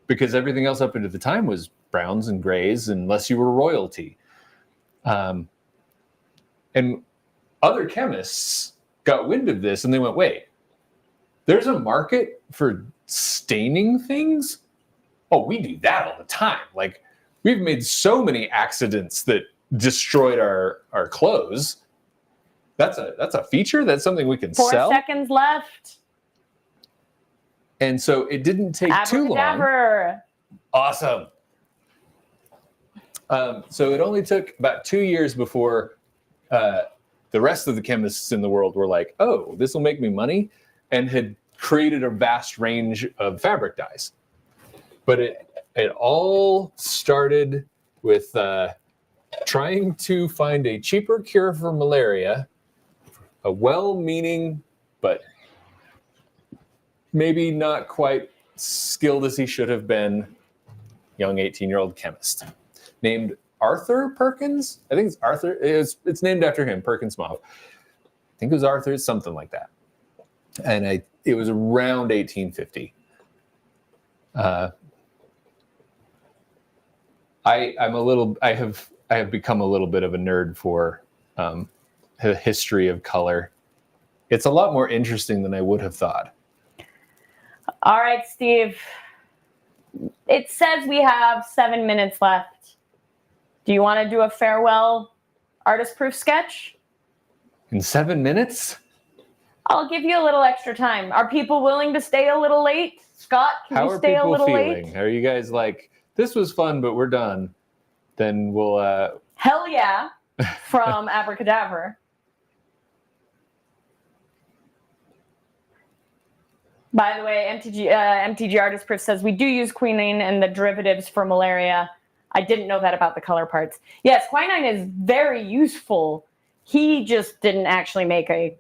because everything else up into the time was browns and grays, unless you were royalty. And other chemists got wind of this and they went, wait, there's a market for staining things? Oh, we do that all the time. Like, we've made so many accidents that destroyed our clothes. That's a feature. That's something we can 4 sell. 4 seconds left. And so it didn't take too long. Abracadabra. Awesome. So it only took about 2 years before the rest of the chemists in the world were like, oh, this will make me money, and had created a vast range of fabric dyes. But it all started with trying to find a cheaper cure for malaria, a well-meaning but maybe not quite skilled as he should have been young 18-year-old chemist named Arthur Perkins. I think it's Arthur. It's named after him, Perkins mauve. I think it was Arthur, something like that. And it was around 1850. I have become a little bit of a nerd for the history of color. It's a lot more interesting than I would have thought. All right, Steve. It says we have 7 minutes left. Do you want to do a farewell artist proof sketch? In 7 minutes? I'll give you a little extra time. Are people willing to stay a little late? Scott, can you stay a little late? Are you guys like, this was fun, but we're done? Then we'll... Hell yeah, from Abracadabra. By the way, MTG Artist Proof says we do use quinine and the derivatives for malaria. I didn't know that about the color parts. Yes, quinine is very useful. He just didn't actually make a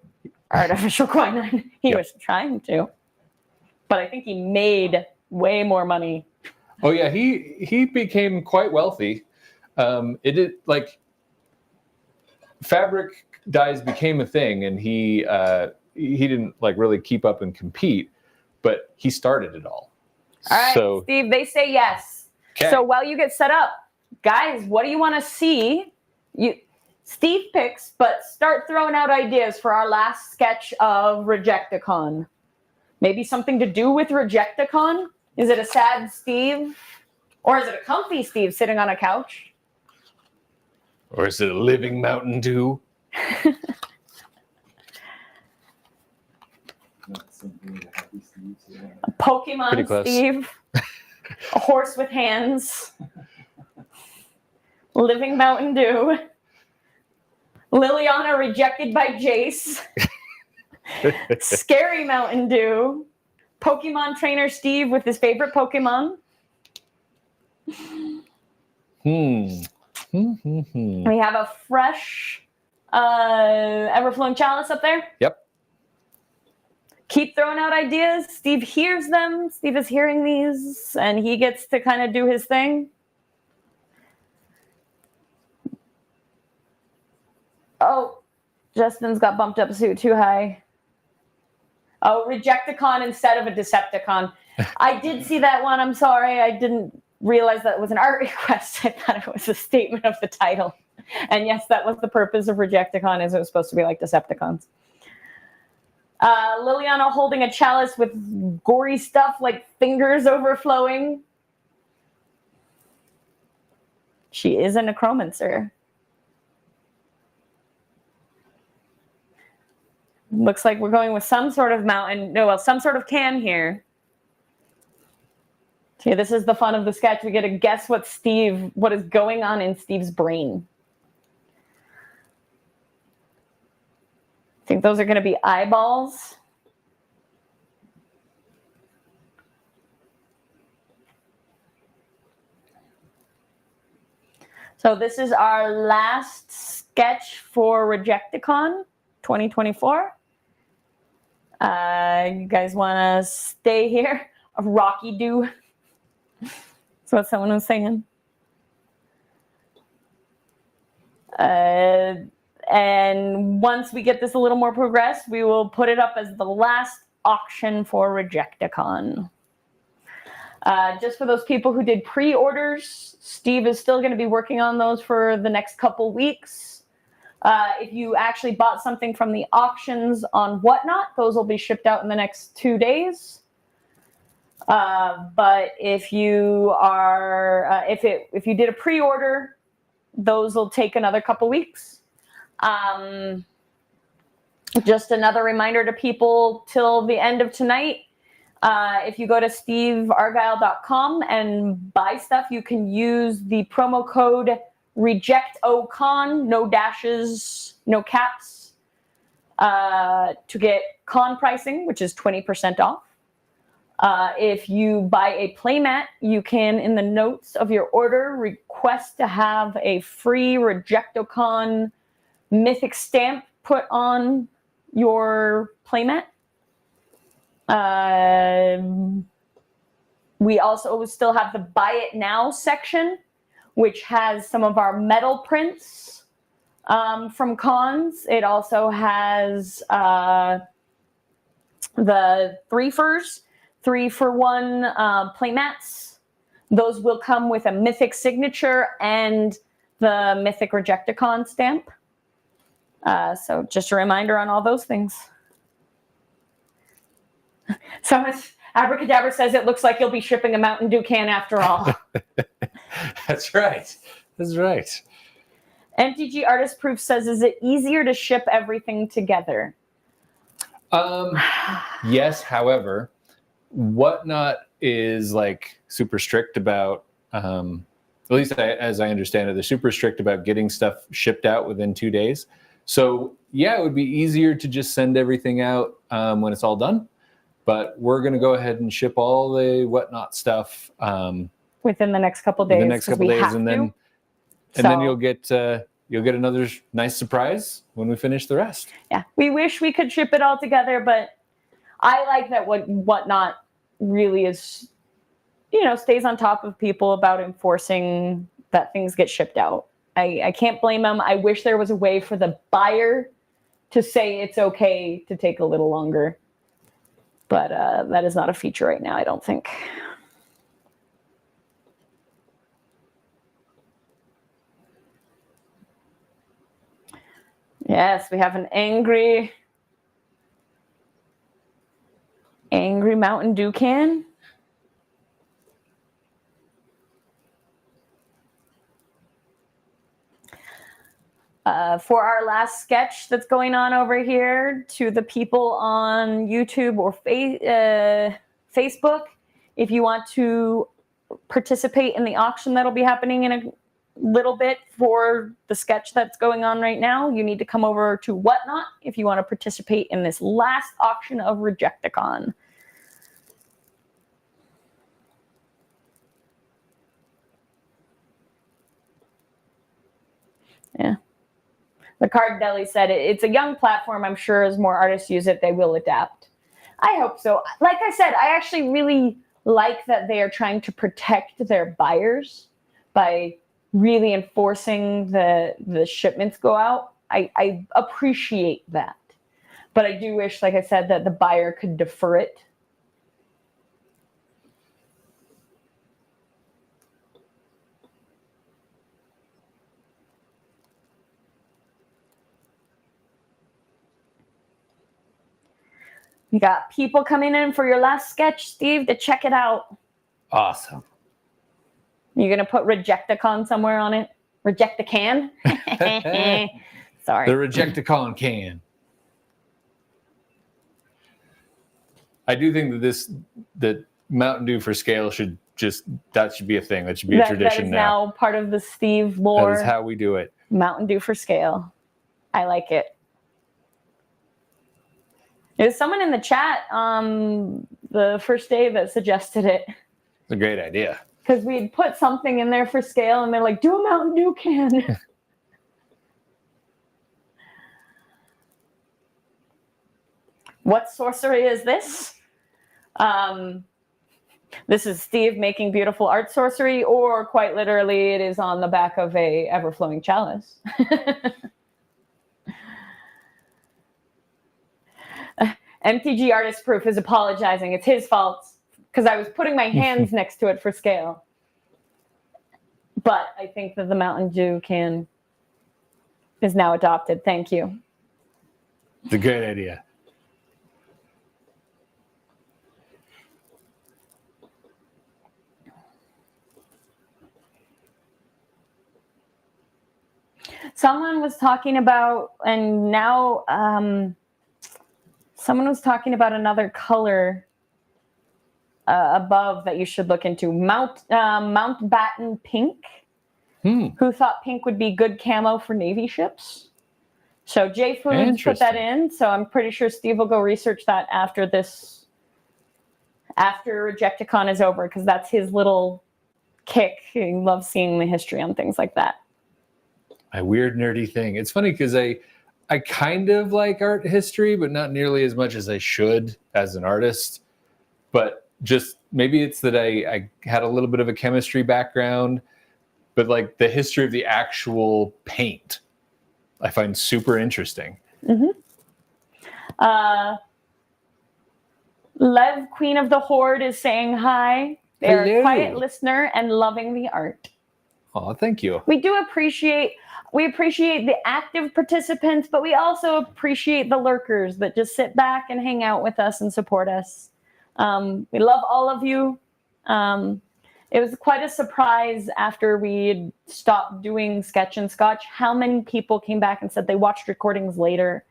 artificial quinine. He was trying to. But I think he made way more money. Oh yeah, he became quite wealthy. Fabric dyes became a thing, and he didn't like really keep up and compete, but he started it all. All right, so, Steve, they say yes. Okay. So while you get set up, guys, what do you want to see? Steve picks, but start throwing out ideas for our last sketch of Rejecticon. Maybe something to do with Rejecticon? Is it a sad Steve? Or is it a comfy Steve sitting on a couch? Or is it a living Mountain Dew? A Pokemon Steve. A horse with hands. Living Mountain Dew. Liliana rejected by Jace. Scary Mountain Dew. Pokemon trainer Steve with his favorite Pokemon. We have a fresh ever-flowing chalice up there. Yep. Keep throwing out ideas. Steve hears them. Steve is hearing these, and he gets to kind of do his thing. Oh, Justin's got bumped up too high. Oh, Rejecticon instead of a Decepticon. I did see that one. I'm sorry. I didn't realize that it was an art request. I thought it was a statement of the title. And yes, that was the purpose of Rejecticon, is it was supposed to be like Decepticons. Liliana holding a chalice with gory stuff like fingers overflowing. She is a necromancer. Looks like we're going with some sort of mountain. No, well, some sort of can here. Okay, this is the fun of the sketch. We get to guess what is going on in Steve's brain. I think those are going to be eyeballs. So this is our last sketch for Rejecticon 2024. You guys want to stay here? A Rocky Dew. That's what someone was saying. And once we get this a little more progressed, we will put it up as the last auction for Rejecticon. Just for those people who did pre-orders, Steve is still going to be working on those for the next couple weeks. If you actually bought something from the auctions on Whatnot, those will be shipped out in the next 2 days. But if you are, if you did a pre-order, those will take another couple weeks. Just another reminder to people till the end of tonight. If you go to steveargyle.com and buy stuff, you can use the promo code REJECTOCON, no dashes, no caps, to get con pricing, which is 20% off. If you buy a playmat, you can, in the notes of your order, request to have a free Rejectocon mythic stamp put on your playmat. We also still have the Buy It Now section, which has some of our metal prints from cons. It also has the 3-for-1 playmats. Those will come with a mythic signature and the mythic Rejecticon stamp. So just a reminder on all those things. Someone, Abracadabra says it looks like you'll be shipping a Mountain Dew can after all. That's right. That's right. MTG Artist Proof says, is it easier to ship everything together? Yes, however, Whatnot is like super strict about, at least as I understand it, they're super strict about getting stuff shipped out within 2 days. So yeah, it would be easier to just send everything out when it's all done. But we're going to go ahead and ship all the Whatnot stuff within the next couple days. The next couple days, and then you'll get another nice surprise when we finish the rest. Yeah, we wish we could ship it all together, but I like that Whatnot really is, stays on top of people about enforcing that things get shipped out. I can't blame them. I wish there was a way for the buyer to say it's okay to take a little longer. But that is not a feature right now, I don't think. Yes, we have an angry Mountain Dew can. For our last sketch that's going on over here, to the people on YouTube or Facebook, if you want to participate in the auction that'll be happening in a little bit for the sketch that's going on right now, you need to come over to Whatnot if you want to participate in this last auction of Rejecticon. Yeah. The Card Deli said it's a young platform. I'm sure as more artists use it, they will adapt. I hope so. Like I said, I actually really like that they are trying to protect their buyers by really enforcing the shipments go out. I appreciate that. But I do wish, like I said, that the buyer could defer it. You got people coming in for your last sketch, Steve, to check it out. Awesome. You're going to put Rejecticon somewhere on it? Rejectican? Sorry. The Rejecticon can. I do think that Mountain Dew for scale should be a thing. That should be a tradition now. Part of the Steve lore. That is how we do it. Mountain Dew for scale. I like it. There's someone in the chat the first day that suggested it. It's a great idea. Because we had put something in there for scale, and they're like, do a Mountain Dew can. What sorcery is this? This is Steve making beautiful art sorcery, or quite literally, it is on the back of a ever-flowing chalice. MTG Artist Proof is apologizing. It's his fault because I was putting my hands next to it for scale. But I think that the Mountain Dew can is now adopted. Thank you. It's a great idea. Someone was talking about, and now someone was talking about another color above that you should look into. Mountbatten Pink. Who thought pink would be good camo for Navy ships? So J Foods put that in. So I'm pretty sure Steve will go research that after Rejecticon is over, because that's his little kick. He loves seeing the history on things like that. My weird nerdy thing. It's funny because I kind of like art history, but not nearly as much as I should as an artist. But just maybe it's that I had a little bit of a chemistry background, but like the history of the actual paint, I find super interesting. Lev, Queen of the Horde, is saying hi. They're Hello. a quiet listener and loving the art. Oh, thank you. We appreciate the active participants, but we also appreciate the lurkers that just sit back and hang out with us and support us. We love all of you. It was quite a surprise after we had stopped doing Sketch and Scotch how many people came back and said they watched recordings later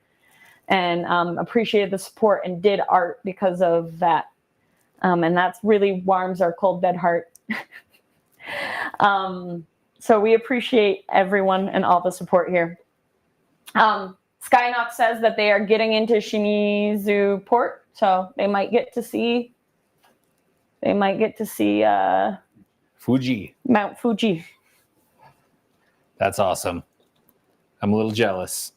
and appreciated the support and did art because of that. And that's really warms our cold dead heart. So we appreciate everyone and all the support here. Skynox says that they are getting into Shimizu Port, so they might get to see Fuji. Mount Fuji. That's awesome. I'm a little jealous.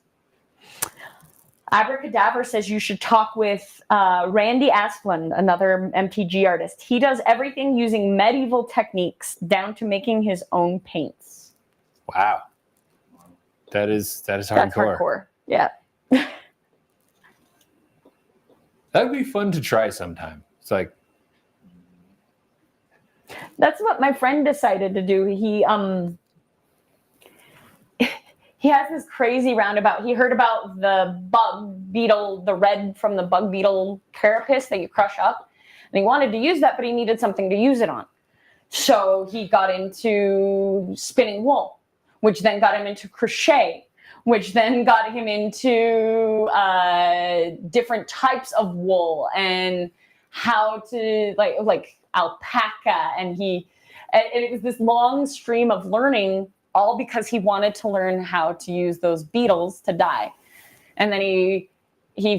Abracadabra says you should talk with Randy Asplund, another MTG artist. He does everything using medieval techniques down to making his own paints. Wow. That is hardcore. That's hardcore. Yeah. That'd be fun to try sometime. It's like, that's what my friend decided to do. He has this crazy roundabout. He heard about the bug beetle, the red from the bug beetle carapace that you crush up. And he wanted to use that, but he needed something to use it on. So he got into spinning wool, which then got him into crochet, which then got him into different types of wool and how to like alpaca. And it was this long stream of learning, all because he wanted to learn how to use those beetles to dye. And then he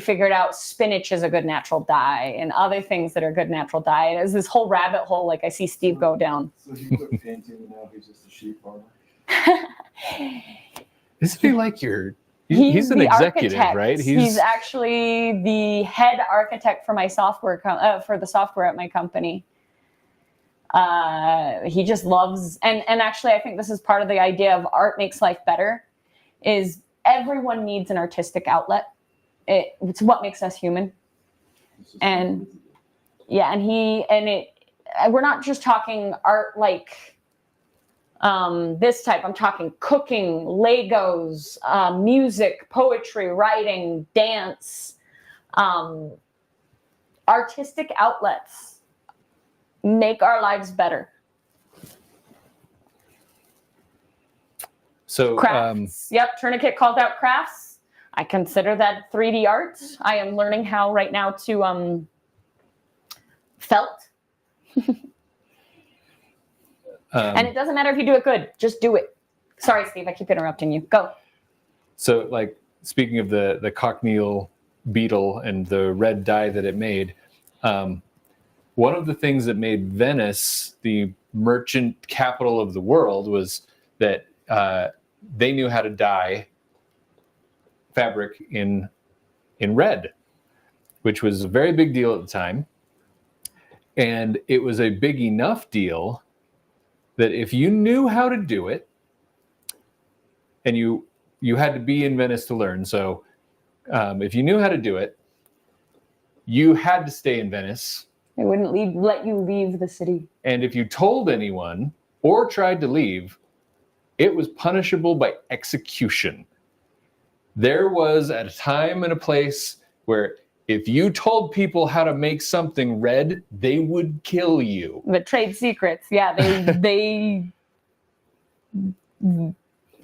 figured out spinach is a good natural dye and other things that are good natural dye. And it was this whole rabbit hole like I see Steve go down. So he quit painting and now he's just a sheep farmer? isn't he like he's an executive, architect. right? He's actually the head architect for my software, for the software at my company. He just loves, and actually I think this is part of the idea of art makes life better, is everyone needs an artistic outlet. It's what makes us human. And yeah, we're not just talking art like this type. I'm talking cooking, Legos, music, poetry, writing, dance, artistic outlets make our lives better. So crafts. Yep, Tourniquet called out crafts. I consider that 3D art. I am learning how right now to felt. And it doesn't matter if you do it good, just do it. Sorry, Steve, I keep interrupting you. Go. So like speaking of the cochineal beetle and the red dye that it made, one of the things that made Venice the merchant capital of the world was that they knew how to dye fabric in red, which was a very big deal at the time. And it was a big enough deal that if you knew how to do it, and you had to be in Venice to learn. So if you knew how to do it, you had to stay in Venice. They wouldn't let you leave the city. And if you told anyone or tried to leave, it was punishable by execution. There was a time and a place where if you told people how to make something red, they would kill you. The trade secrets, yeah, they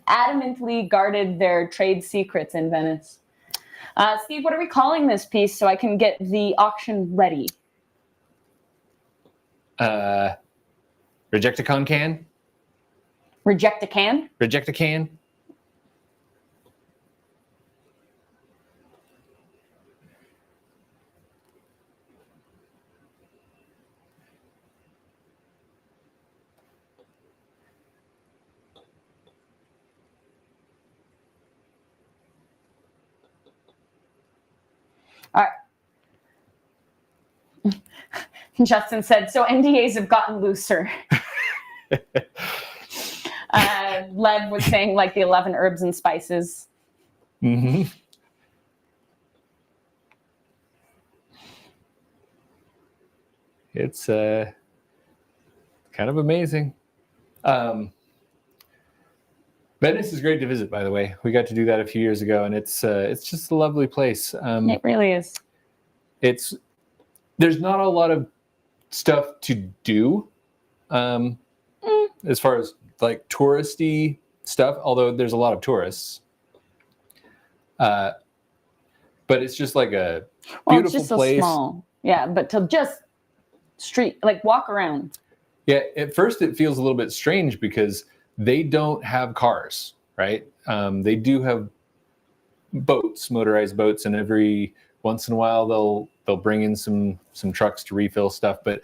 adamantly guarded their trade secrets in Venice. Steve, what are we calling this piece so I can get the auction ready? Rejecticon can? Reject a can? Reject a can? All right. Justin said, so NDAs have gotten looser. Lev was saying like the 11 herbs and spices. Mm-hmm. It's kind of amazing. Venice is great to visit, by the way. We got to do that a few years ago, and it's just a lovely place. It really is. There's not a lot of stuff to do as far as like touristy stuff, although there's a lot of tourists. But it's just like a beautiful it's just place. So small. Yeah, but to just walk around. Yeah, at first it feels a little bit strange because they don't have cars, right? They do have boats, motorized boats, and every once in a while they'll bring in some trucks to refill stuff. But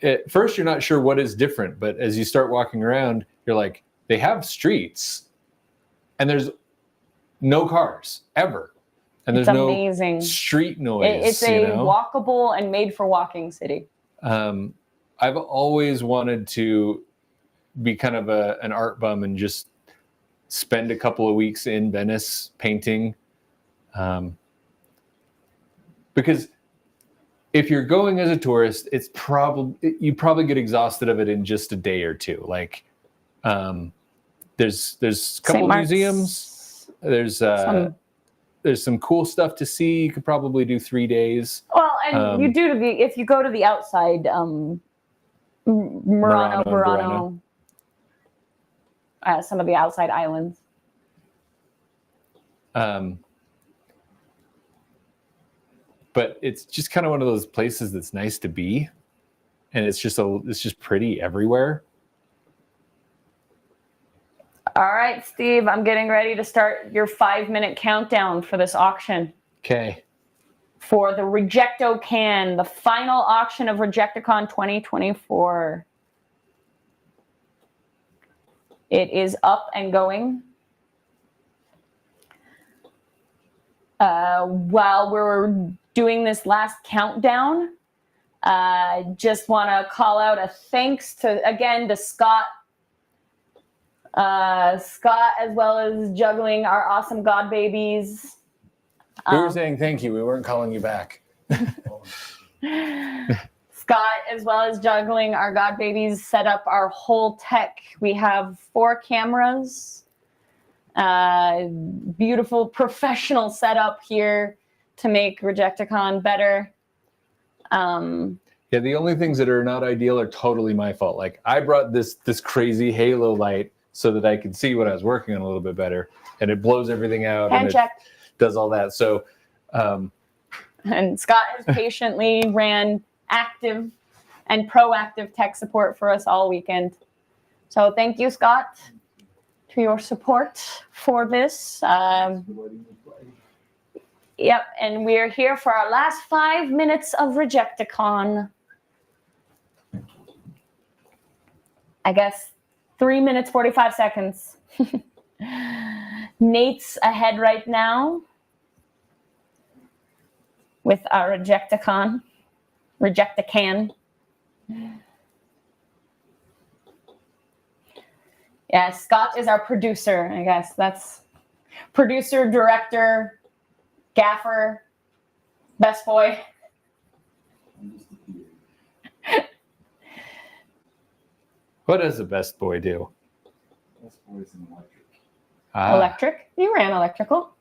at first you're not sure what is different, but as you start walking around, you're like, they have streets, and there's no cars ever, and there's no amazing street noise. It's a walkable and made for walking city. I've always wanted to be kind of an art bum and just spend a couple of weeks in Venice painting. Because if you're going as a tourist, you probably get exhausted of it in just a day or two. Like, there's a couple museums. There's some cool stuff to see. You could probably do 3 days. Well, and if you go to the outside, Murano, some of the outside islands. But it's just kind of one of those places that's nice to be, and it's just pretty everywhere. All right, Steve, I'm getting ready to start your 5-minute countdown for this auction. Okay. For the Rejecto Can, the final auction of Rejecticon 2024. It is up and going. While we're doing this last countdown, just want to call out a thanks to Scott. Scott, as well as juggling our awesome God babies. We were saying thank you. We weren't calling you back. Scott, as well as juggling our God babies, set up our whole tech. We have 4 cameras, beautiful professional setup here to make Rejecticon better. Yeah, the only things that are not ideal are totally my fault. Like, I brought this crazy halo light so that I could see what I was working on a little bit better, and it blows everything out. Hand and check. It does all that. So, and Scott has patiently ran active and proactive tech support for us all weekend. So thank you, Scott, to your support for this. Yep, and we're here for our last 5 minutes of Rejecticon. I guess 3 minutes, 45 seconds. Nate's ahead right now with our Rejectican. Yeah, Scott is our producer, I guess. That's producer, director, gaffer, Best boy. I'm just a PA. What does the best boy do? Best boy's an electric. Electric. You ran electrical.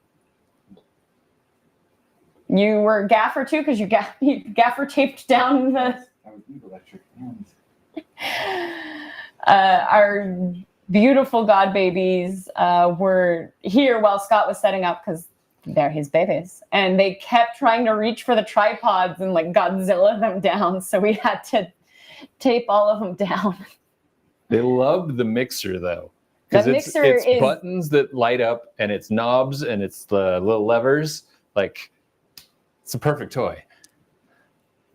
You were gaffer too, because you gaffer taped down the. I would need electric hands. Our beautiful god babies were here while Scott was setting up because they're his babies, and they kept trying to reach for the tripods and like Godzilla them down, so we had to tape all of them down. They loved the mixer though. The Because mixer it's is buttons that light up, and it's knobs, and it's the little levers. Like, it's a perfect toy.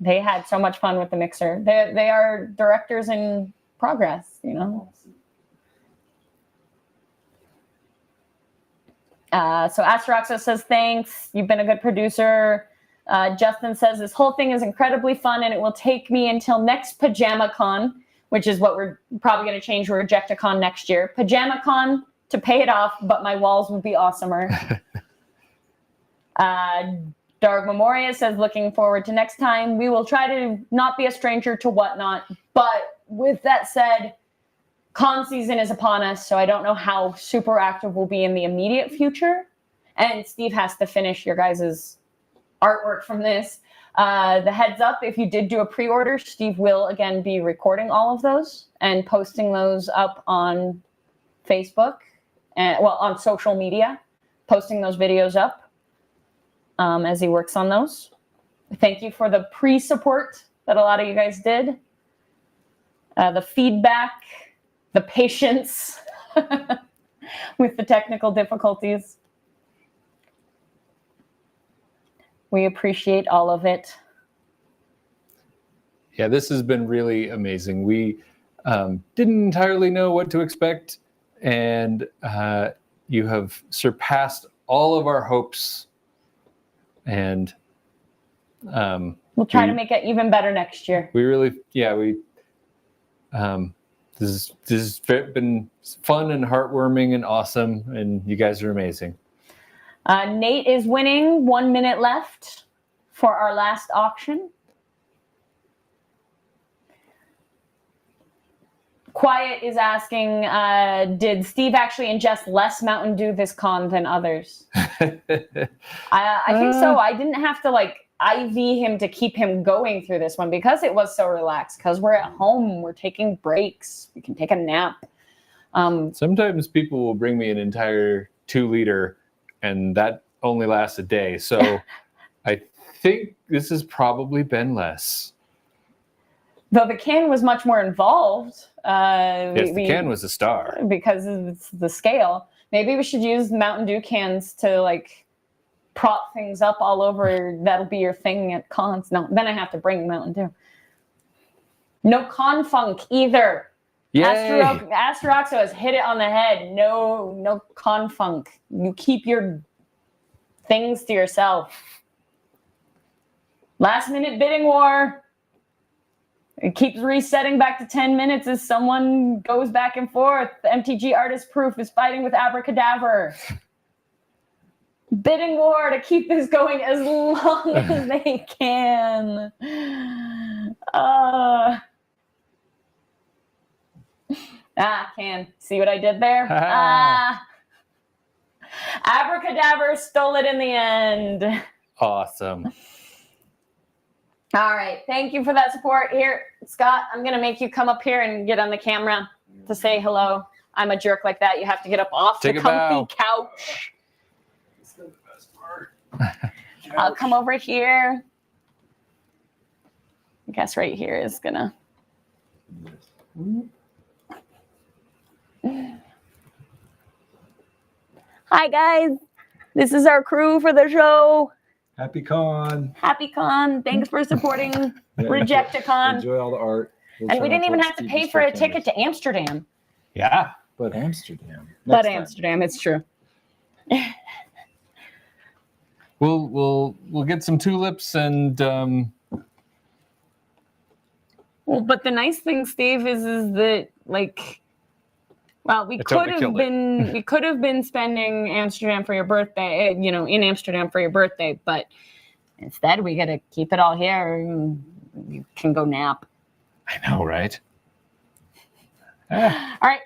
They had so much fun with the mixer. They are directors in progress, you know. So Asteroxo says, thanks. You've been a good producer. Justin says, this whole thing is incredibly fun, and it will take me until next PajamaCon, which is what we're probably going to change for Rejecticon next year. PajamaCon to pay it off, but my walls will be awesomer. Dark Memoria says, looking forward to next time. We will try to not be a stranger to whatnot. But with that said, con season is upon us, so I don't know how super active we'll be in the immediate future. And Steve has to finish your guys' artwork from this. The heads up, if you did do a pre-order, Steve will again be recording all of those and posting those up on Facebook and on social media, posting those videos up as he works on those. Thank you for the pre-support that a lot of you guys did. The feedback, the patience with the technical difficulties. We appreciate all of it. Yeah, this has been really amazing. We didn't entirely know what to expect, and you have surpassed all of our hopes. And we'll try to make it even better next year. We really, this has been fun and heartwarming and awesome, and you guys are amazing. Nate is winning. 1 minute left for our last auction. Quiet is asking, did Steve actually ingest less Mountain Dew this con than others? I think so. I didn't have to IV him to keep him going through this one because it was so relaxed. Because we're at home, we're taking breaks, we can take a nap. Sometimes people will bring me an entire 2-liter, and that only lasts a day. So I think this has probably been less. Though the can was much more involved. Yes, the can was a star. Because it's the scale. Maybe we should use Mountain Dew cans to prop things up all over. That'll be your thing at cons. No, then I have to bring Mountain Dew. No con funk either. Asteroxo has hit it on the head. No con funk. You keep your things to yourself. Last minute bidding war. It keeps resetting back to 10 minutes as someone goes back and forth. The MTG Artist Proof is fighting with Abracadaver. Bidding war to keep this going as long as they can. Can. See what I did there? Abracadaver stole it in the end. Awesome. All right. Thank you for that support. Here, Scott, I'm going to make you come up here and get on the camera to say hello. I'm a jerk like that. You have to get up off the comfy couch. It's the best part. I'll come over here. I guess right here is going to... Hi, guys. This is our crew for the show. Happy con. Happy con. Thanks for supporting Rejecticon. Enjoy all the art. And we didn't even have to pay for a ticket to Amsterdam. Yeah. But Amsterdam. Amsterdam, it's true. We'll get some tulips and Well, but the nice thing, Steve, is that we could have been spending Amsterdam for your birthday, in Amsterdam for your birthday, but Instead, we got to keep it all here. You can go nap. I know, right? All right.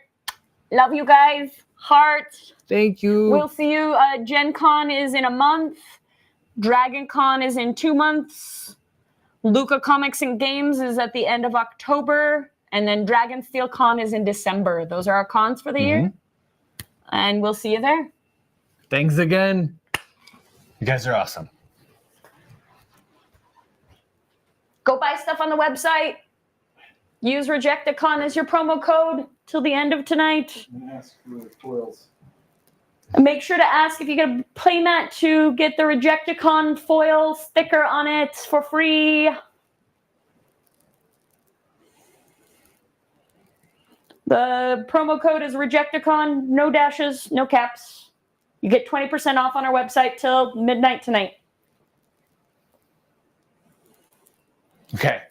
Love you guys. Heart. Thank you. We'll see you. Gen Con is in a month. Dragon Con is in 2 months. Luca Comics and Games is at the end of October. And then Dragonsteel Con is in December. Those are our cons for the year. And we'll see you there. Thanks again. You guys are awesome. Go buy stuff on the website. Use Rejecticon as your promo code till the end of tonight. I'm gonna ask for the foils. And make sure to ask if you get a playmat to get the Rejecticon foil sticker on it for free. The promo code is Rejecticon, no dashes, no caps. You get 20% off on our website till midnight tonight. Okay.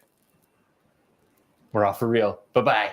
We're off for real. Bye-bye.